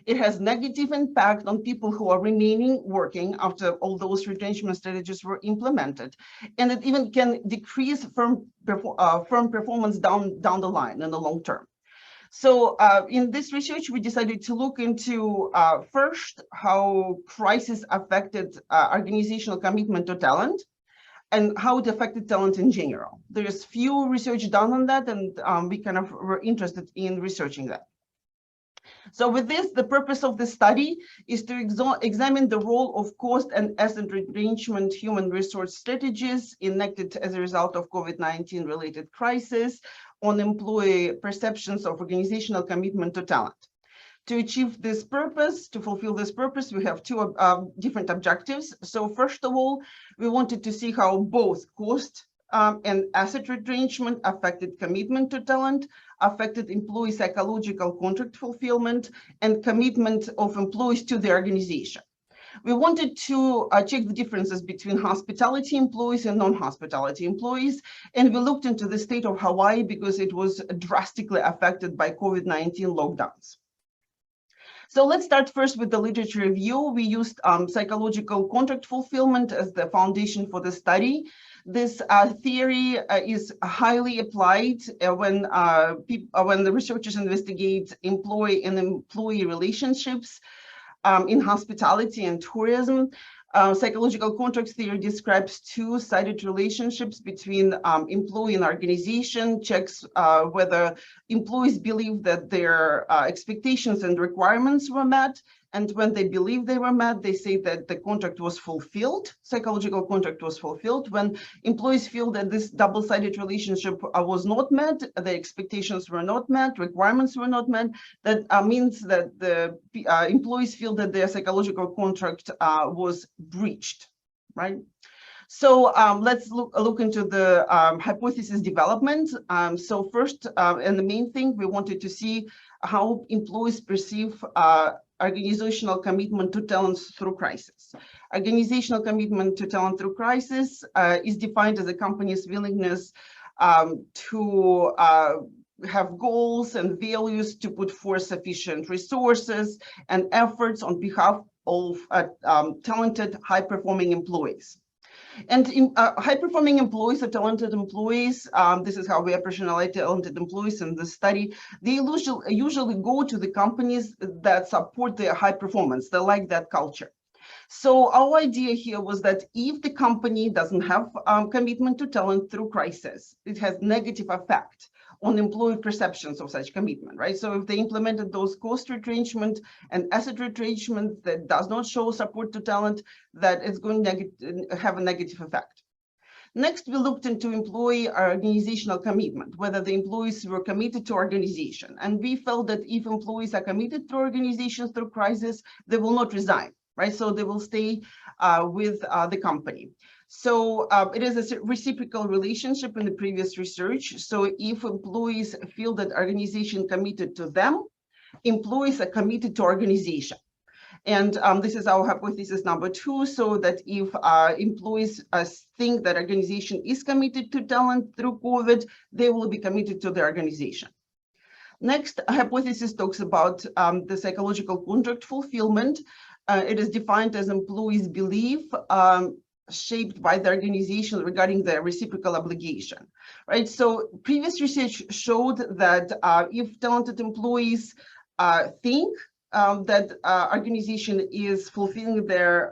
It has negative impact on people who are remaining working after all those retrenchment strategies were implemented, and it even can decrease firm performance down the line in the long term. So in this research, we decided to look into first how crisis affected organizational commitment to talent, and how it affected talent in general. There's few research done on that, and we kind of were interested in researching that. So with this, the purpose of the study is to examine the role of cost and asset retrenchment human resource strategies enacted as a result of COVID-19 related crisis on employee perceptions of organizational commitment to talent. To achieve this purpose, to fulfill this purpose, we have two different objectives. So first of all, we wanted to see how both cost and asset retrenchment affected commitment to talent, affected employee psychological contract fulfillment, and commitment of employees to the organization. We wanted to check the differences between hospitality employees and non-hospitality employees, and we looked into the state of Hawaii because it was drastically affected by COVID-19 lockdowns. So let's start first with the literature review. We used psychological contract fulfillment as the foundation for the study. This theory is highly applied when the researchers investigate employee and employee relationships in hospitality and tourism. Psychological contract theory describes two-sided relationships between employee and organization, checks whether employees believe that their expectations and requirements were met, and when they believe they were met, they say that the contract was fulfilled, psychological contract was fulfilled. When employees feel that this double-sided relationship was not met, the expectations were not met, requirements were not met, that means that the employees feel that their psychological contract was breached, right? So let's look into the hypothesis development. So first, and the main thing, we wanted to see how employees perceive organizational commitment to talent through crisis. Organizational commitment to talent through crisis is defined as a company's willingness to have goals and values to put forth sufficient resources and efforts on behalf of talented, high-performing employees. And high-performing employees or talented employees, this is how we operationalize talented employees in this study, they usually go to the companies that support their high performance. They like that culture. So our idea here was that if the company doesn't have commitment to talent through crisis, it has negative effect on employee perceptions of such commitment, right? So if they implemented those cost retrenchment and asset retrenchment that does not show support to talent, that it's going to have a negative effect. Next, we looked into employee organizational commitment, whether the employees were committed to organization. And we felt that if employees are committed to organizations through crisis, they will not resign, right? So they will stay with the company. So it is a reciprocal relationship in the previous research. So if employees feel that organization committed to them, employees are committed to organization. And this is our hypothesis number 2, so that if employees think that organization is committed to talent through COVID, they will be committed to the organization. Next, hypothesis talks about the psychological contract fulfillment. It is defined as employees' belief shaped by the organization regarding the reciprocal obligation, right? So previous research showed that if talented employees think that organization is fulfilling their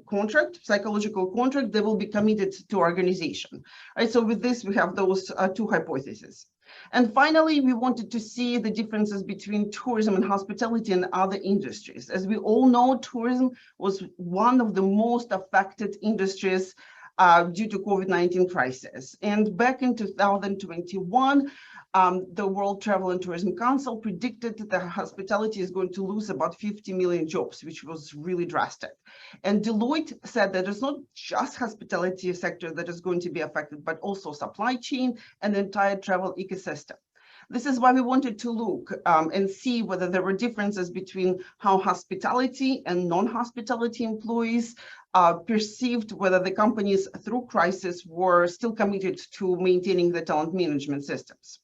contract, psychological contract, they will be committed to organization, right? So with this, we have those two hypotheses. And finally, we wanted to see the differences between tourism and hospitality and other industries. As we all know, tourism was one of the most affected industries due to COVID-19 crisis. And back in 2021, the World Travel and Tourism Council predicted that hospitality is going to lose about 50 million jobs, which was really drastic. And Deloitte said that it's not just hospitality sector that is going to be affected, but also supply chain and the entire travel ecosystem. This is why we wanted to look and see whether there were differences between how hospitality and non-hospitality employees perceived whether the companies through crisis were still committed to maintaining the talent management systems.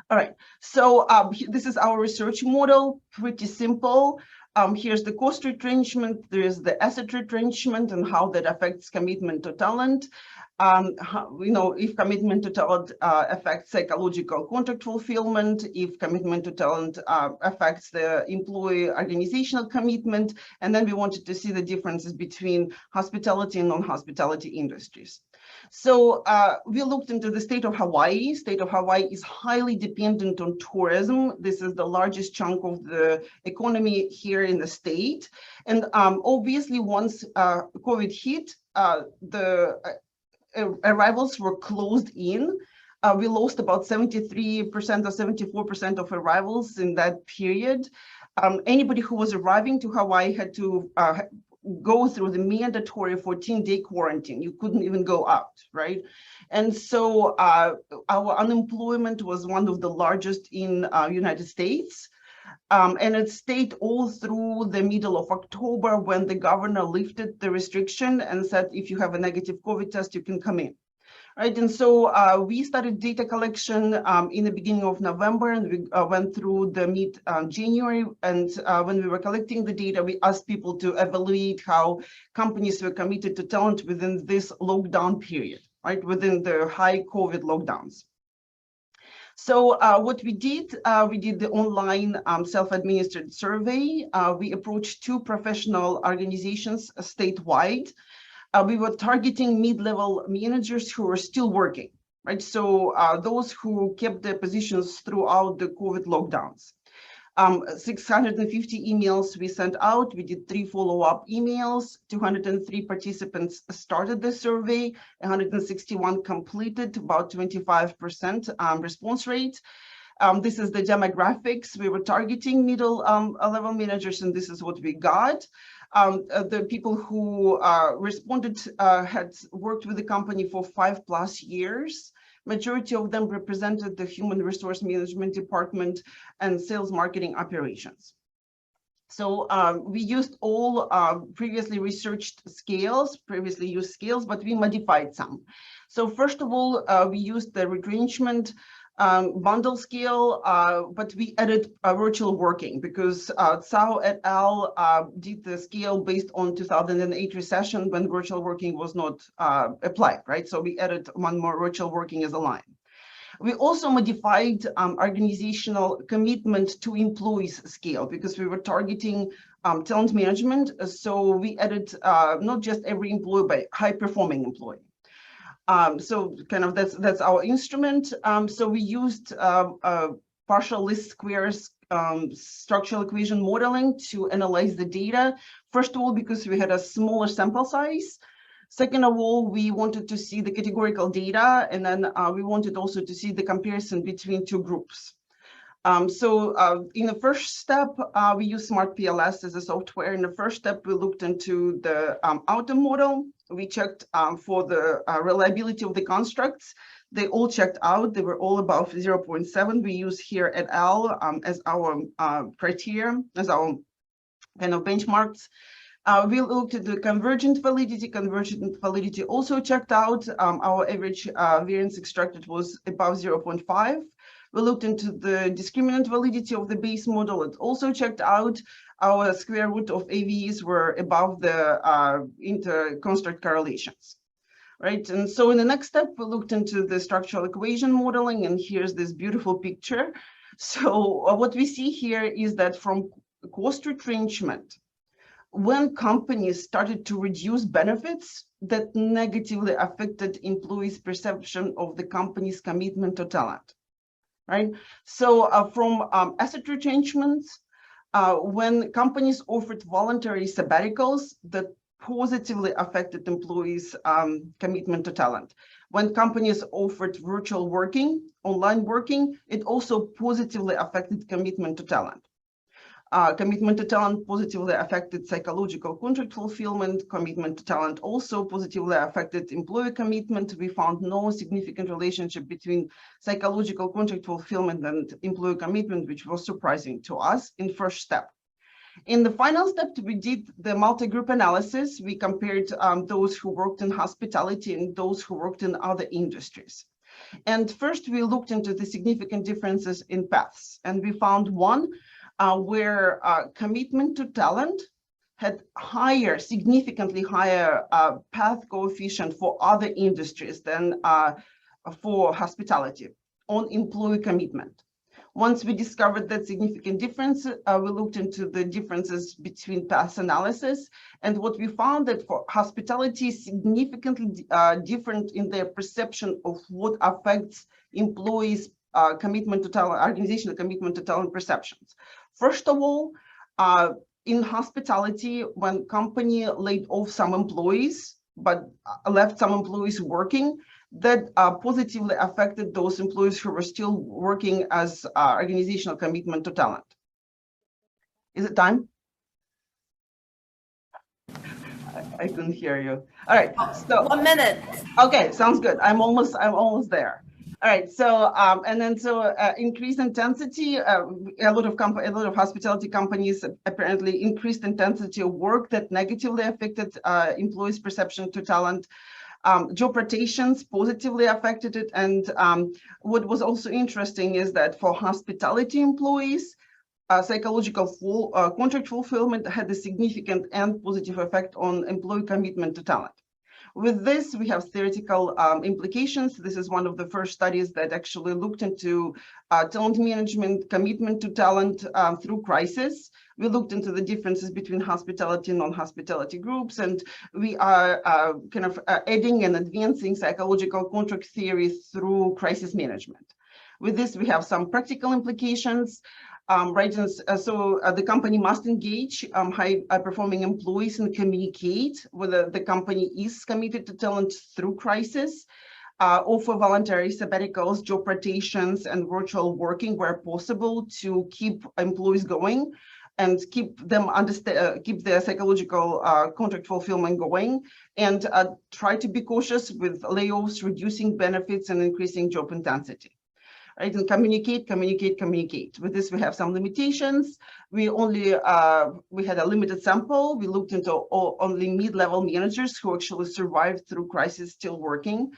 All right, so this is our research model, pretty simple. Here's the cost retrenchment, there's the asset retrenchment and how that affects commitment to talent. If commitment to talent affects psychological contract fulfillment, if commitment to talent affects the employee organizational commitment, and then we wanted to see the differences between hospitality and non-hospitality industries. So we looked into the state of Hawaii. State of Hawaii is highly dependent on tourism. This is the largest chunk of the economy here in the state. And obviously, once COVID hit, the arrivals were closed in. We lost about 73% or 74% of arrivals in that period. Anybody who was arriving to Hawaii had to go through the mandatory 14-day quarantine. You couldn't even go out, right? And so our unemployment was one of the largest in United States. And it stayed all through the middle of October when the governor lifted the restriction and said, if you have a negative COVID test, you can come in. Right, and so we started data collection in the beginning of November, and we went through the mid-January. And when we were collecting the data, we asked people to evaluate how companies were committed to talent within this lockdown period, right, within the high COVID lockdowns. So what we did the online self-administered survey. We approached 2 professional organizations statewide. We were targeting mid-level managers who are still working, right? So those who kept their positions throughout the COVID lockdowns. 650 emails we sent out. We did 3 follow-up emails. 203 participants started the survey. 161 completed, about 25% response rate. This is the demographics. We were targeting middle level managers, and this is what we got. The people who responded had worked with the company for 5+ years. Majority of them represented the human resource management department and sales marketing operations. So we used all previously researched scales, previously used scales, but we modified some. So first of all, we used the retrenchment bundle scale, but we added virtual working because Tsao et al. Did the scale based on 2008 recession when virtual working was not applied, right? So we added one more virtual working as a line. We also modified organizational commitment to employees scale because we were targeting talent management. So we added not just every employee, but high-performing employee. So kind of that's our instrument. So we used partial least squares structural equation modeling to analyze the data. First of all, because we had a smaller sample size. Second of all, we wanted to see the categorical data, and then we wanted also to see the comparison between 2 groups. So in the first step, we used Smart PLS as a software. In the first step, we looked into the outcome model. We checked for the reliability of the constructs. They all checked out. They were all above 0.7. We use here et al. As our criteria, as our kind of benchmarks. We looked at the convergent validity. Convergent validity also checked out. Our average variance extracted was above 0.5. We looked into the discriminant validity of the base model. It also checked out our square root of AVEs were above the inter-construct correlations. Right, and so in the next step, we looked into the structural equation modeling, and here's this beautiful picture. So what we see here is that from cost retrenchment, when companies started to reduce benefits, that negatively affected employees' perception of the company's commitment to talent, right? So from asset retrenchments, when companies offered voluntary sabbaticals, that positively affected employees' commitment to talent. When companies offered virtual working, online working, it also positively affected commitment to talent. Commitment to talent positively affected psychological contract fulfillment. Commitment to talent also positively affected employee commitment. We found no significant relationship between psychological contract fulfillment and employee commitment, which was surprising to us in first step. In the final step, we did the multi-group analysis. We compared those who worked in hospitality and those who worked in other industries. And first, we looked into the significant differences in paths. And we found one where commitment to talent had higher, significantly higher path coefficient for other industries than for hospitality on employee commitment. Once we discovered that significant difference, we looked into the differences between path analysis. And what we found that for hospitality is significantly different in their perception of what affects employees' commitment to talent, organizational commitment to talent perceptions. First of all, in hospitality, when company laid off some employees, but left some employees working, that positively affected those employees who were still working as organizational commitment to talent. Is it time? I couldn't hear you. All right, so 1 minute. Okay, sounds good. I'm almost there. All right, so increased intensity. A lot of hospitality companies apparently increased intensity of work that negatively affected employees' perception to talent. Job rotations positively affected it. And what was also interesting is that for hospitality employees, psychological contract fulfillment had a significant and positive effect on employee commitment to talent. With this, we have theoretical implications. This is one of the first studies that actually looked into talent management, commitment to talent through crisis. We looked into the differences between hospitality and non-hospitality groups, and we are kind of adding and advancing psychological contract theory through crisis management. With this, we have some practical implications. The company must engage high-performing employees and communicate whether the company is committed to talent through crisis, offer voluntary sabbaticals, job rotations, and virtual working where possible to keep employees going and keep them keep their psychological contract fulfillment going, and try to be cautious with layoffs, reducing benefits, and increasing job intensity. Right, and communicate. With this, we have some limitations. We had a limited sample. We looked into only mid-level managers who actually survived through crisis still working.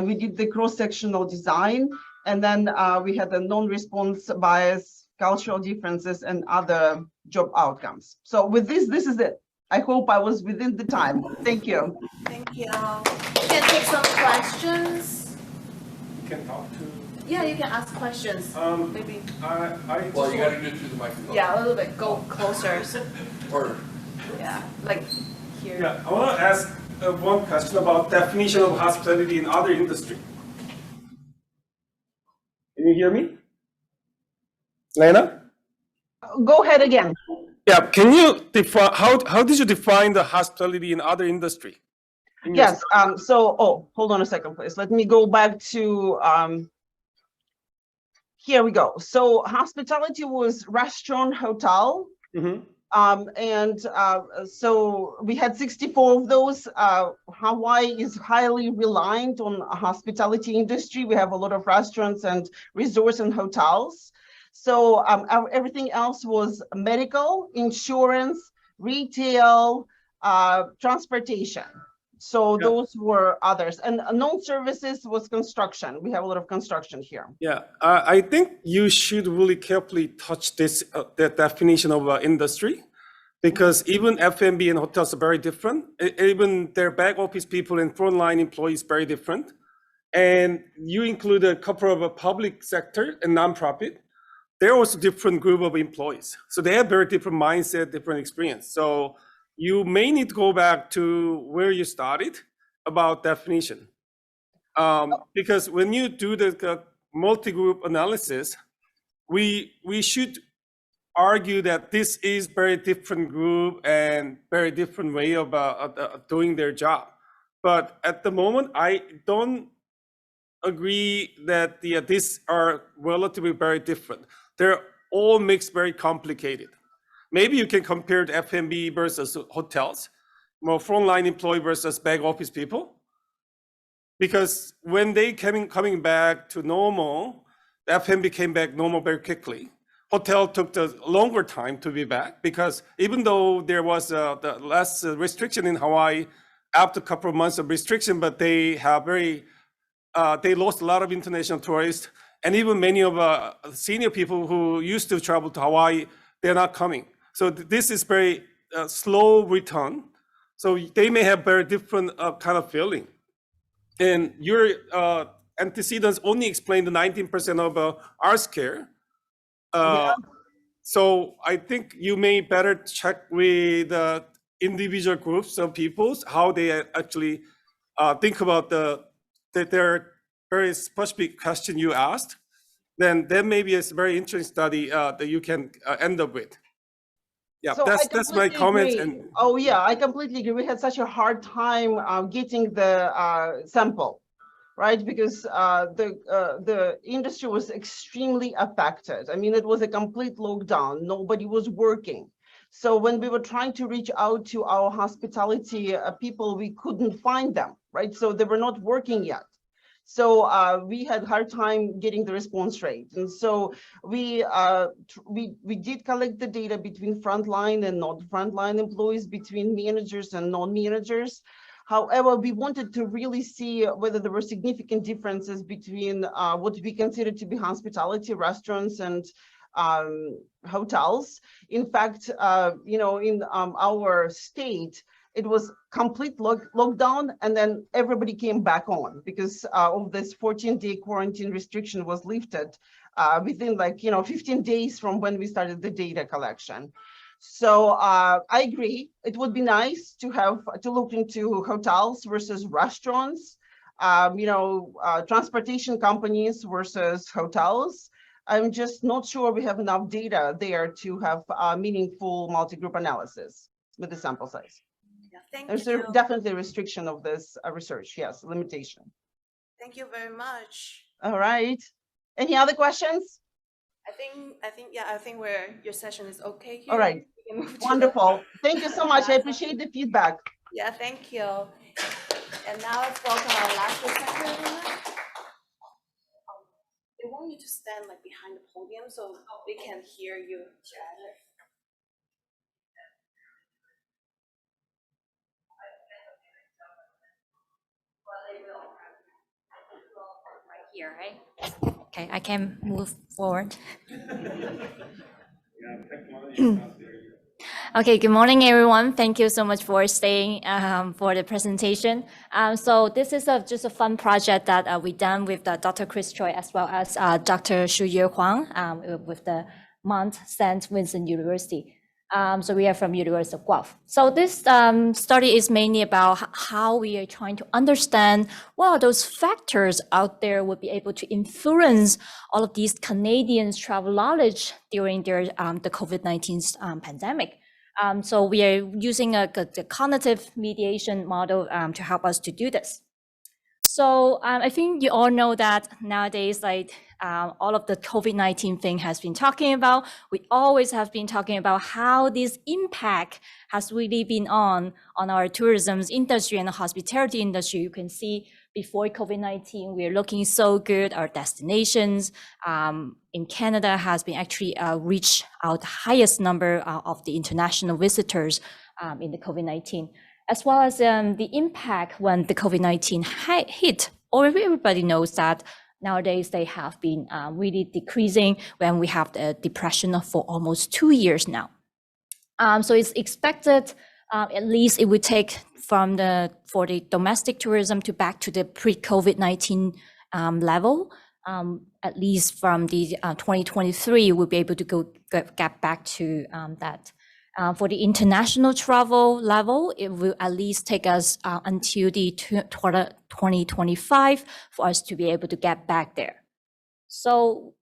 We did the cross-sectional design, and then we had a non-response bias, cultural differences, and other job outcomes. So with this is it. I hope I was within the time. Thank you. Thank you. We can take some questions. You can talk to. Yeah, you can ask questions. Maybe. Well, you gotta do it through the microphone. Yeah, a little bit. Go closer. Or, Yeah, like here. Yeah, I want to ask one question about definition of hospitality in other industry. Can you hear me? Lena? Go ahead again. Yeah, can you define, how did you define the hospitality in other industry? Yes, hold on a second, please. Let me go back to, here we go. So hospitality was restaurant, hotel. Mm-hmm. So we had 64 of those. Hawaii is highly reliant on a hospitality industry. We have a lot of restaurants and resorts and hotels. So everything else was medical, insurance, retail, transportation. So Yeah. those were others. And non-services was construction. We have a lot of construction here. Yeah, I think you should really carefully touch this the definition of industry, because even F&B and hotels are very different. Even their back office people and frontline employees very different. And you include a couple of public sector and nonprofit. They're also different group of employees. So they have very different mindset, different experience. So you may need to go back to where you started about definition. Because when you do the multi-group analysis, we should argue that this is very different group and very different way of doing their job. But at the moment, I don't agree that these are relatively very different. They're all mixed, very complicated. Maybe you can compare the F&B versus hotels, more frontline employee versus back office people. Because when they coming back to normal, the F&B came back normal very quickly. Hotel took the longer time to be back, because even though there was the less restriction in Hawaii after a couple of months of restriction, but they have they lost a lot of international tourists, and even many of senior people who used to travel to Hawaii, they're not coming. So this is very slow return. So they may have very different kind of feeling. And your antecedents only explain the 19% of our scare. So I think you may better check with the individual groups of peoples, how they actually think about their very specific question you asked. Then maybe it's a very interesting study that you can end up with. Yeah, So that's my comments. agree. And Oh yeah, I completely agree. We had such a hard time getting the sample, right? Because the industry was extremely affected. I mean, it was a complete lockdown. Nobody was working. So when we were trying to reach out to our hospitality people, we couldn't find them, right? So they were not working yet. So we had hard time getting the response rate. And so we did collect the data between frontline and not frontline employees, between managers and non-managers. However, we wanted to really see whether there were significant differences between what we consider to be hospitality, restaurants, and hotels. In fact, you know, in our state, it was complete lockdown, and then everybody came back on because of this 14-day quarantine restriction was lifted within 15 days from when we started the data collection. So I agree, it would be nice to look into hotels versus restaurants, transportation companies versus hotels. I'm just not sure we have enough data there to have meaningful multi-group analysis with the sample size. Thank There's you. definitely a restriction of this research. Yes, limitation. Thank you very much. All right. Any other questions? I think your session is okay here. All right. We can move to the- Wonderful. Thank you so much. I appreciate the feedback. Yeah, thank you. And now let's welcome our last presenter, Lena. They want you to stand behind the podium so we can hear you. Here, right? Okay, I can move forward. Okay, good morning, everyone. Thank you so much for staying for the presentation. So this is just a fun project that we done with Dr. Choi as well as Dr. Shuyue Huang with the Mount St. Vincent University. So we are from University of Guelph. So this study is mainly about how we are trying to understand what are those factors out there would be able to influence all of these Canadians' travel knowledge during their the COVID-19 pandemic. So we are using the cognitive mediation model to help us to do this. So I think you all know that nowadays, all of the COVID-19 thing has been talking about. We always have been talking about how this impact has really been on our tourism industry and the hospitality industry. You can see before COVID-19, we're looking so good. Our destinations in Canada has been actually reached out the highest number of the international visitors in the COVID-19. as well as the impact when the COVID-19 hit. Everybody knows that nowadays they have been really decreasing when we have the depression for almost 2 years now. So it's expected at least it would take for the domestic tourism to back to the pre-COVID-19 level. At least from the 2023, we'll be able to get back to that. For the international travel level, it will at least take us until the 2025 for us to be able to get back there. So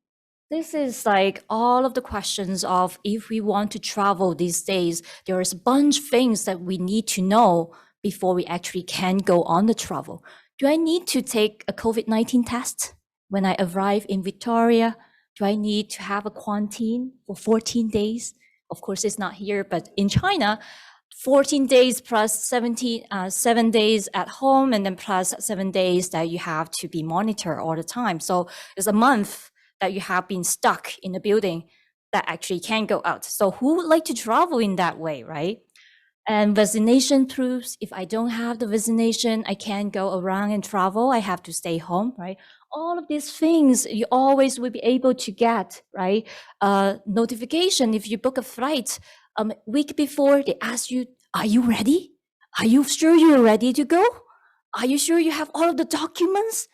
this is like all of the questions of if we want to travel these days, there is a bunch of things that we need to know before we actually can go on the travel. Do I need to take a COVID-19 test when I arrive in Victoria? Do I need to have a quarantine for 14 days? Of course, it's not here, but in China, 14 days plus 7 days at home, and then plus 7 days that you have to be monitored all the time. So it's a month that you have been stuck in a building that actually can't go out. So who would like to travel in that way, right? And vaccination proofs, if I don't have the vaccination, I can't go around and travel. I have to stay home, right? All of these things you always will be able to get, right? Notification if you book a flight a week before, they ask you, are you ready? Are you sure you're ready to go? Are you sure you have all of the documents,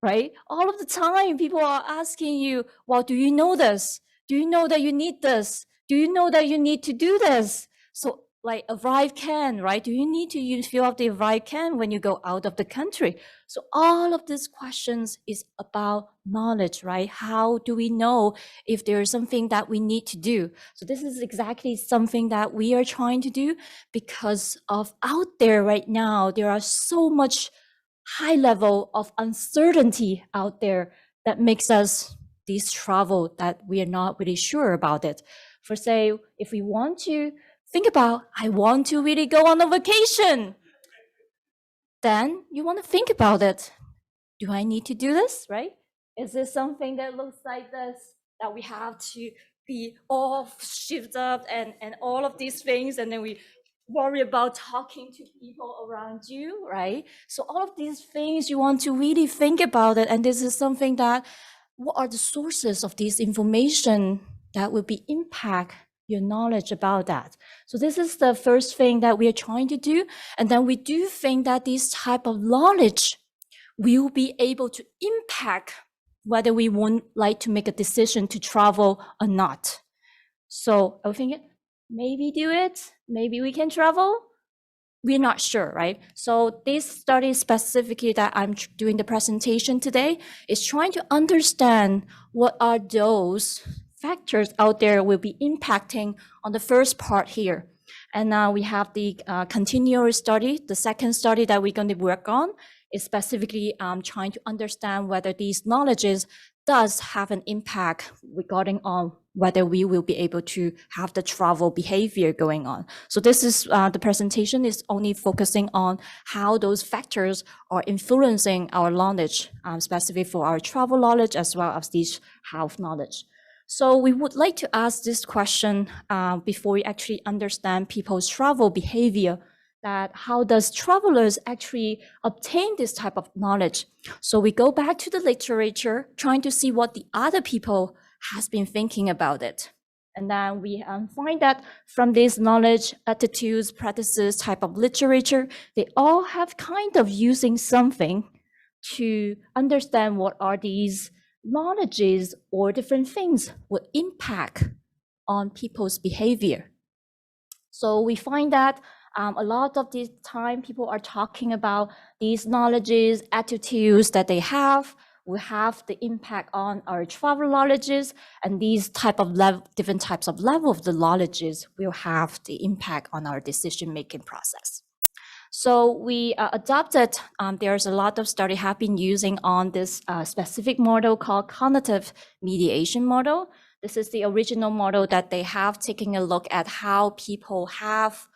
right? All of the time people are asking you, well, do you know this? Do you know that you need this? Do you know that you need to do this? So like arrive can, right? Do you need to fill out the arrive can when you go out of the country? So all of these questions is about knowledge, right? How do we know if there is something that we need to do? So this is exactly something that we are trying to do because of out there right now, there are so much high level of uncertainty out there that makes us this travel that we are not really sure about it. For say, if we want to think about, I want to really go on a vacation. Then you want to think about it. Do I need to do this, right? Is this something that looks like this, that we have to be all shifted up and all of these things, and then we worry about talking to people around you, right? So all of these things, you want to really think about it. And this is something that, what are the sources of this information that will be impact your knowledge about that? So this is the first thing that we are trying to do. And then we do think that this type of knowledge will be able to impact whether we would like to make a decision to travel or not. So I think maybe do it, maybe we can travel. We're not sure, right? So this study specifically that I'm doing the presentation today is trying to understand what are those factors out there will be impacting on the first part here. And now we have the continuous study. The second study that we're going to work on is specifically trying to understand whether these knowledges does have an impact regarding on whether we will be able to have the travel behavior going on. So this is the presentation is only focusing on how those factors are influencing our knowledge, specifically for our travel knowledge as well as this health knowledge. So we would like to ask this question before we actually understand people's travel behavior, that how does travelers actually obtain this type of knowledge? So we go back to the literature, trying to see what the other people has been thinking about it. And then we find that from this knowledge, attitudes, practices type of literature, they all have kind of using something to understand what are these knowledges or different things will impact on people's behavior. So we find that a lot of the time people are talking about these knowledges, attitudes that they have will have the impact on our travel knowledges, and these type of different types of level of the knowledges will have the impact on our decision-making process. So we adopted, there's a lot of study have been using on this specific model called cognitive mediation model. This is the original model that they have taken a look at how people have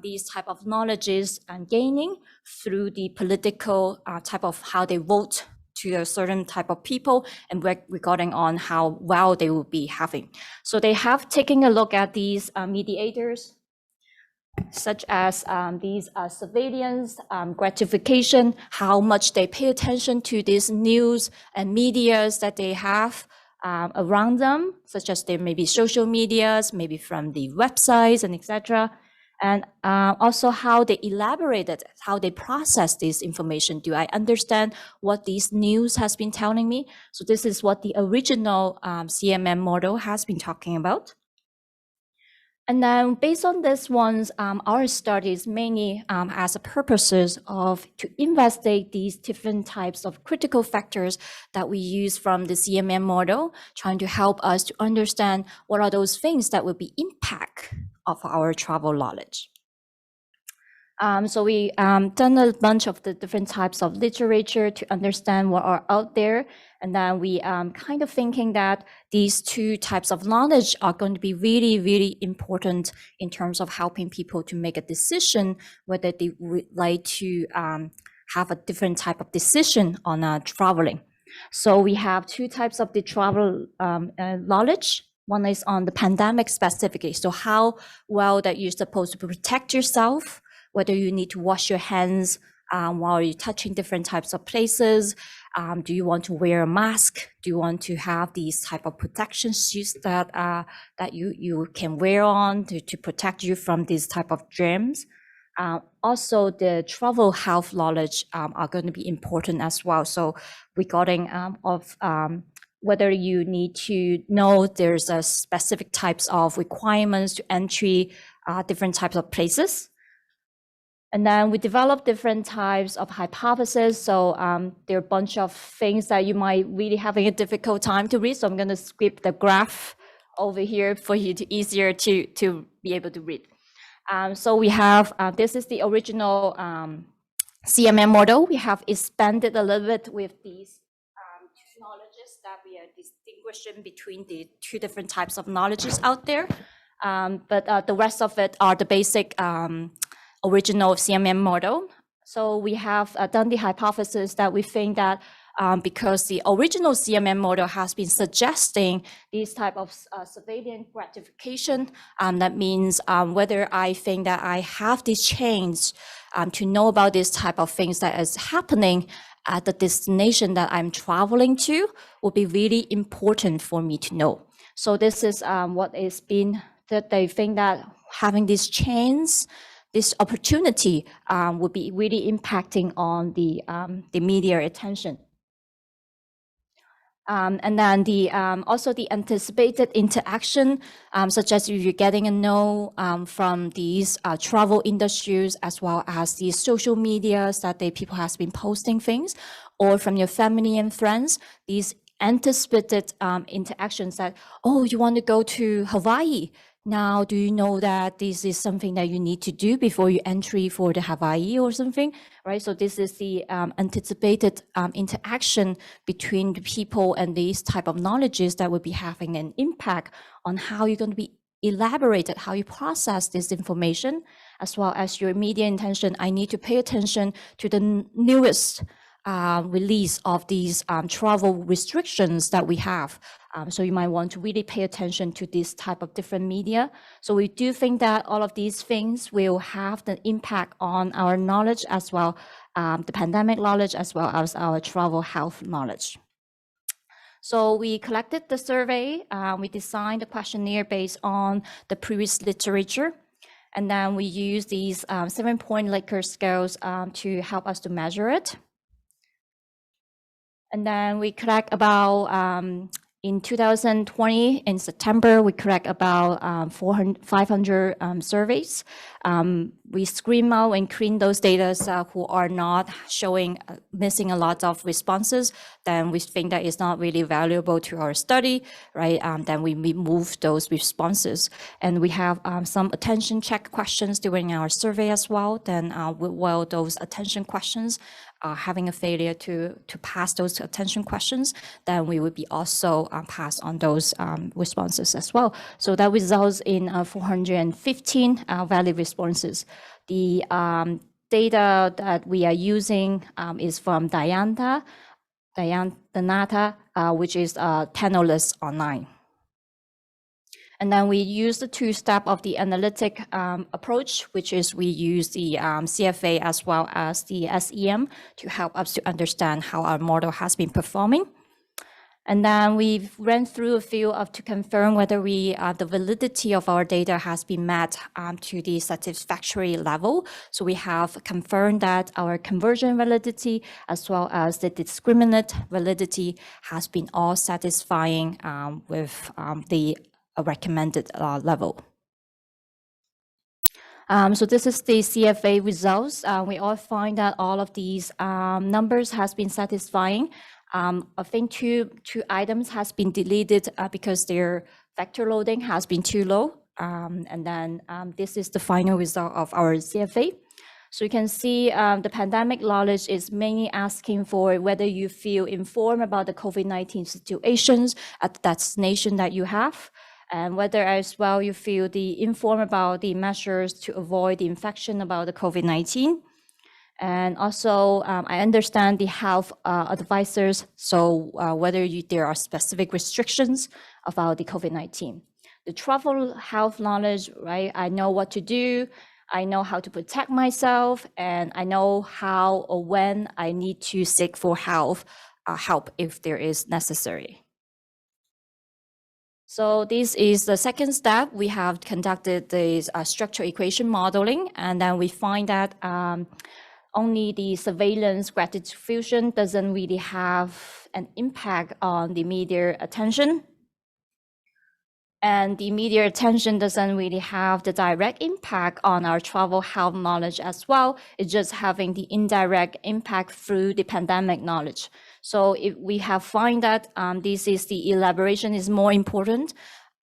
these type of knowledges and gaining through the political type of how they vote to a certain type of people and regarding on how well they will be having. So they have taken a look at these mediators. such as these surveillance, gratification, how much they pay attention to these news and medias that they have around them, such as there may be social medias, maybe from the websites and etc. And also how they elaborated, how they process this information. Do I understand what these news has been telling me? So this is what the original CMM model has been talking about. And then based on this ones, our studies mainly has a purposes of to investigate these different types of critical factors that we use from the CMM model, trying to help us to understand what are those things that will be impact of our travel knowledge. So we done a bunch of the different types of literature to understand what are out there. And then we kind of thinking that these two types of knowledge are going to be really, really important in terms of helping people to make a decision whether they would like to have a different type of decision on traveling. So we have two types of the travel knowledge. One is on the pandemic specifically. So how well that you're supposed to protect yourself, whether you need to wash your hands while you're touching different types of places. Do you want to wear a mask? Do you want to have these type of protection suits that that you can wear on to protect you from these type of germs? Also, the travel health knowledge are going to be important as well. So regarding of whether you need to know there's a specific types of requirements to entry different types of places. And then we develop different types of hypotheses. So there are a bunch of things that you might really having a difficult time to read. So I'm going to skip the graph over here for you to easier to be able to read. So we have, this is the original CMM model. We have expanded a little bit with these two knowledges that we are distinguishing between the two different types of knowledges out there. But the rest of it are the basic original CMM model. So we have done the hypothesis that we think that because the original CMM model has been suggesting these type of surveillance gratification, that means whether I think that I have this change to know about this type of things that is happening at the destination that I'm traveling to will be really important for me to know. So this is what is been that they think that having this change, this opportunity would be really impacting on the media attention. And then the also the anticipated interaction, such as if you're getting a no from these travel industries, as well as the social medias that people has been posting things, or from your family and friends, these anticipated interactions that, oh, you want to go to Hawaii. Now, do you know that this is something that you need to do before you entry for the Hawaii or something, right? So this is the anticipated interaction between the people and these type of knowledges that will be having an impact on how you're going to be elaborated, how you process this information, as well as your immediate intention. I need to pay attention to the newest release of these travel restrictions that we have. So you might want to really pay attention to this type of different media. So we do think that all of these things will have the impact on our knowledge as well, the pandemic knowledge, as well as our travel health knowledge. So we collected the survey, we designed the questionnaire based on the previous literature. And then we use these 7-point Likert scales to help us to measure it. And then we collect about, in 2020, in September, we collect about 500 surveys. We screen out and clean those data who are not showing, missing a lot of responses. Then we think that is not really valuable to our study, right? Then we remove those responses. And we have some attention check questions during our survey as well. Then while those attention questions having a failure to pass those attention questions, then we would be also pass on those responses as well. So that results in 415 valid responses. The data that we are using is from Dayanata, which is Panelist Online. And then we use the two-step of the analytic approach, which is we use the CFA as well as the SEM to help us to understand how our model has been performing. And then we've ran through a few to confirm whether the validity of our data has been met to the satisfactory level. So we have confirmed that our conversion validity as well as the discriminant validity has been all satisfying with the recommended level. So this is the CFA results. We all find that all of these numbers has been satisfying. I think two items has been deleted because their vector loading has been too low. And then this is the final result of our CFA. So you can see the pandemic knowledge is mainly asking for whether you feel informed about the COVID-19 situations at the destination that you have, and whether as well you feel informed about the measures to avoid the infection about the COVID-19. And also, I understand the health advisors, so whether there are specific restrictions about the COVID-19. The travel health knowledge, right? I know what to do, I know how to protect myself, and I know how or when I need to seek for help if there is necessary. So this is the second step. We have conducted the structural equation modeling, and then we find that only the surveillance gratitude fusion doesn't really have an impact on the media attention. And the media attention doesn't really have the direct impact on our travel health knowledge as well. It's just having the indirect impact through the pandemic knowledge. So if we have found that this is the elaboration is more important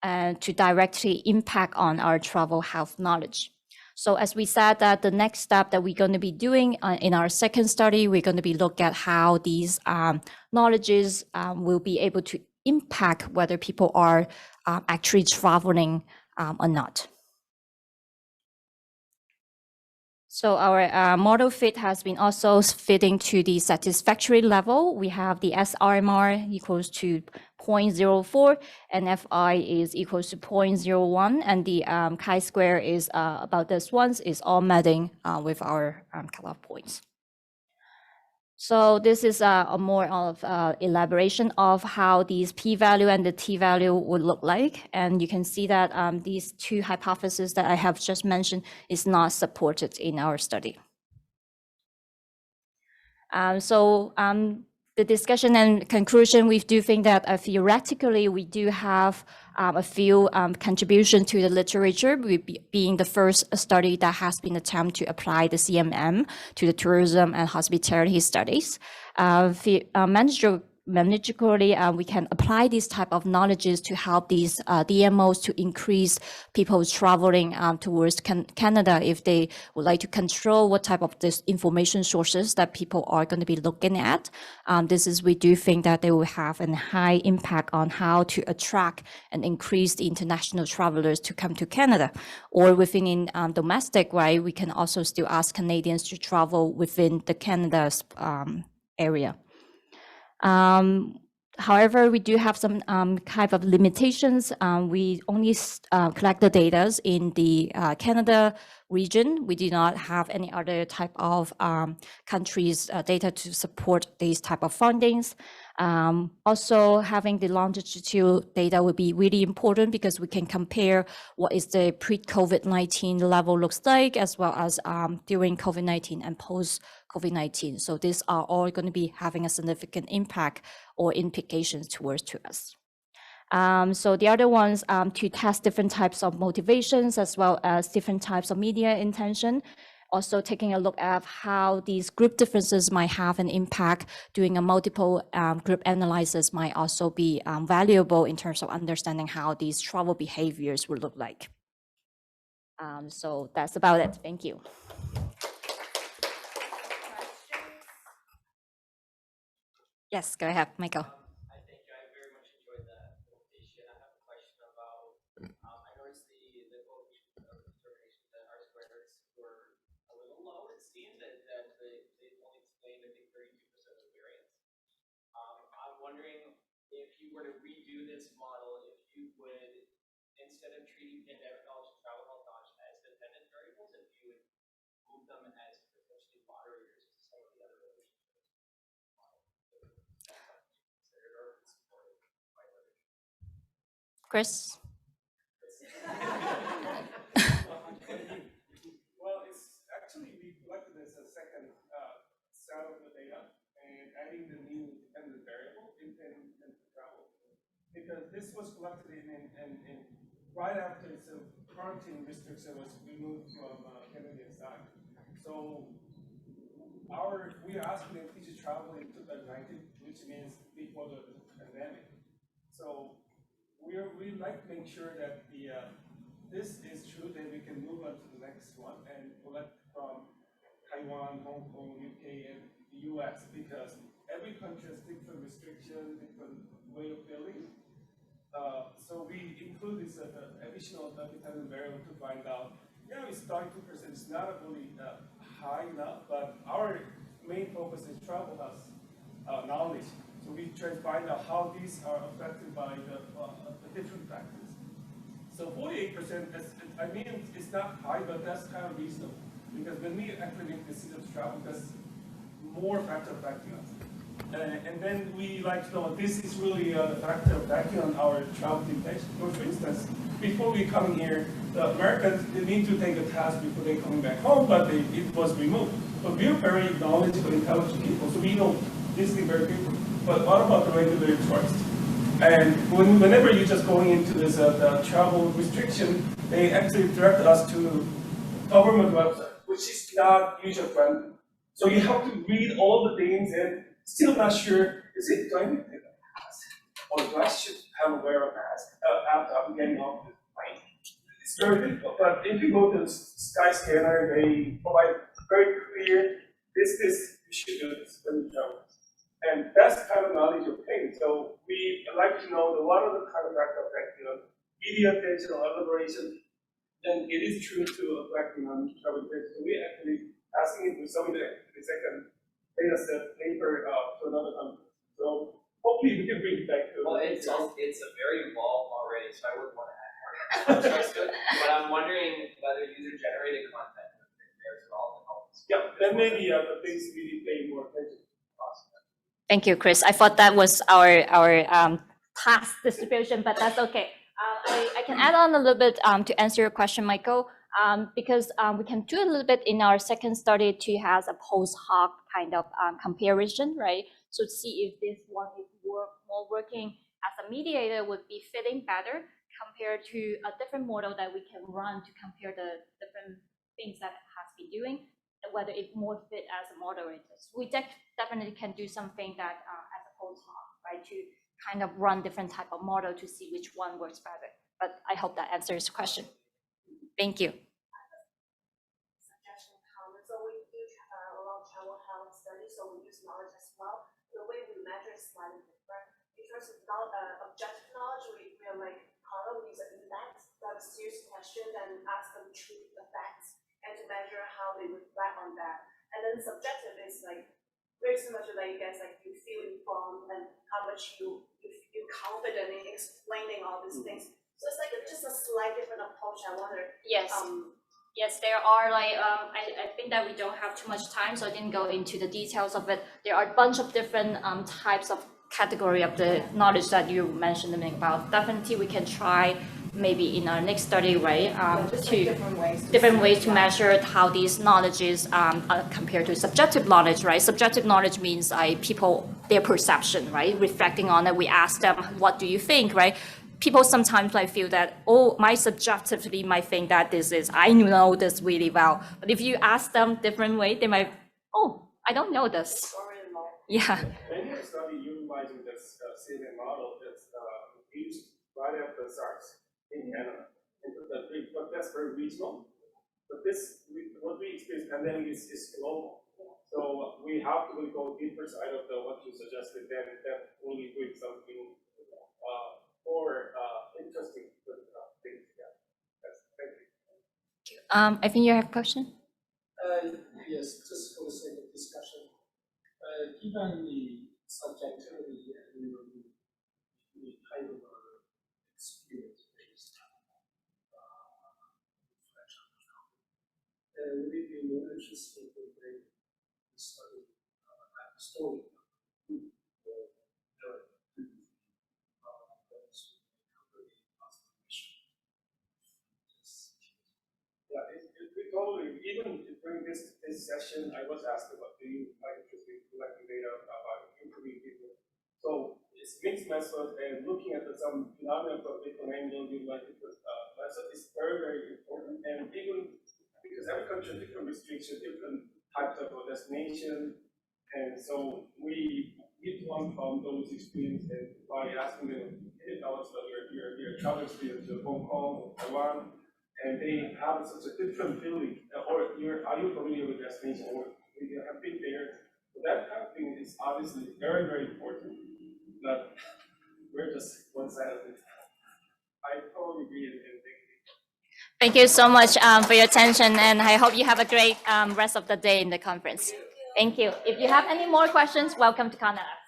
to directly impact on our travel health knowledge. So as we said that the next step that we're going to be doing in our second study, we're going to be look at how these knowledges will be able to impact whether people are actually traveling or not. So our model fit has been also fitting to the satisfactory level. We have the SRMR equals to 0.04 and FI is equals to 0.01, and the chi-square is about this one is all meeting with our cutoff points. So this is a more of elaboration of how these p-value and the t-value would look like. And you can see that these two hypotheses that I have just mentioned is not supported in our study. The discussion and conclusion, we do think that theoretically we do have a few contributions to the literature, being the first study that has been attempted to apply the CMM to the tourism and hospitality studies. Managerally, we can apply these type of knowledges to help these DMOs to increase people traveling towards Canada if they would like to control what type of this information sources that people are going to be looking at. We do think that they will have a high impact on how to attract and increase the international travelers to come to Canada. Or within domestic, right, we can also still ask Canadians to travel within the Canada's area. However, we do have some type of limitations. We only collect the data in the Canada region. We do not have any other type of countries' data to support these type of findings. Also, having the longitudinal data would be really important because we can compare what is the pre-COVID-19 level looks like, as well as during COVID-19 and post-COVID-19. So these are all going to be having a significant impact or implications towards to us. So the other ones to test different types of motivations as well as different types of media intention. Also taking a look at how these group differences might have an impact. Doing a multiple group analysis might also be valuable in terms of understanding how these travel behaviors will look like. So that's about it. Thank you. Yes, go ahead, Michael. I think I very much enjoyed that presentation. I have a question about, I noticed the coefficient of determination that R squares were a little low, it seemed, that they only explained, I think, 32% of the variance. I'm wondering if you were to redo this model, if you would, instead of pandemic knowledge and travel health knowledge as dependent variables, if you would move them as potentially moderators to some of the other relationships. Chris? Well, it's actually we collected this as a second set of the data and adding the new dependent variable in travel. Because this was collected in right after the quarantine restriction was removed from Canadian side. So we are asking them to travel in 2019, which means before the pandemic. So we like to make sure that this is true, then we can move on to the next one and collect from Taiwan, Hong Kong, UK, and the US, because every country has different restrictions, different way of billing. So we include this additional dependent variable to find out. Yeah, it's 32%. It's not really high enough, but our main focus is travel has knowledge. So we try to find out how these are affected by the different factors. So 48%, I mean, it's not high, but that's kind of reasonable. Because when we actually make decisions to travel, there's more factors affecting us. And then we like to know this is really a factor affecting on our travel temptation. For instance, before we come here, the Americans, they need to take a test before they coming back home, but it was removed. But we're very knowledgeable, intelligent people, so we know this is very different. But what about the regulatory tourists? And whenever you're just going into this the travel restriction, they actually direct us to government website, which is not user-friendly. So you have to read all the things and still not sure, do I need to take a mask? Or do I should have a wear a mask after I'm getting off the plane? It's very difficult. But if you go to the Skyscanner, they provide very clear, this, you should do this when you travel. And that's the kind of knowledge you're paying. So we like to know what are the kind of factors affecting on media attention or elaboration. Then it is true to affecting on travel attention. So we actually asking it to some of the second data set paper to another country. So hopefully we can bring it back to. Well, it's a very involved already, so I wouldn't want to add more to it. But I'm wondering whether user-generated content compares at all to help us. Yeah, then maybe the things we need to pay more attention. Thank you, Chris. I thought that was our task distribution, but that's okay. I can add on a little bit to answer your question, Michael, because we can do a little bit in our second study to have a post hoc kind of comparison, right? So to see if this one is more working as a mediator would be fitting better compared to a different model that we can run to compare the different things that it has been doing, whether it more fit as a moderator. So we definitely can do something that as a post hoc, right, to kind of run different type of model to see which one works better. But I hope that answers the question. Thank you. Suggestion comment. So we do a lot of travel health studies, so we use knowledge as well. The way we measure is slightly different. In terms of objective knowledge, we are like Carla, we use an index to have a series of questions and ask them to choose the facts and to measure how they reflect on that. And then subjective is like very similar to, like, you guys, like, you feel informed and how much you feel confident in explaining all these things. So it's like just a slight different approach. I wonder. Yes. Yes, there are like I think that we don't have too much time, so I didn't go into the details of it. There are a bunch of different types of category of the knowledge that you mentioned about. Definitely, we can try maybe in our next study, right? To different ways to measure how these knowledges are compared to subjective knowledge, right? Subjective knowledge means people, their perception, right? Reflecting on it, we ask them, what do you think, right? People sometimes might feel that, oh, my subjectively might think that I know this really well. But if you ask them different way, they might, oh, I don't know this. Yeah. Many of the study utilizing this CNN model that's used right after SARS in Canada. But that's very regional. But what we experience pandemic is global. So we have to really go deeper side of what you suggested, then that really with something more interesting things together. Thank you. I think you have a question? Yes, just for the sake of discussion. Given the subjectivity and the type of experience based interested in the study at the story. Yeah, we totally, even during this session, I was asked about do you like interested in collecting data about improving people. So it's mixed method and looking at some phenomena from different angles, like different method is very, very important. And even because every country has different restrictions, different types of destination. And so we need to learn from those experiences and by asking them, can you tell us about your travel experience to Hong Kong or Taiwan? And they have such a different feeling, or are you familiar with destination, or you have been there? So that kind of thing is obviously very, very important. But we're just one side of it. I totally agree and thank you. Thank you so much for your attention, and I hope you have a great rest of the day in the conference. Thank you. If you have any more questions, welcome to Canada.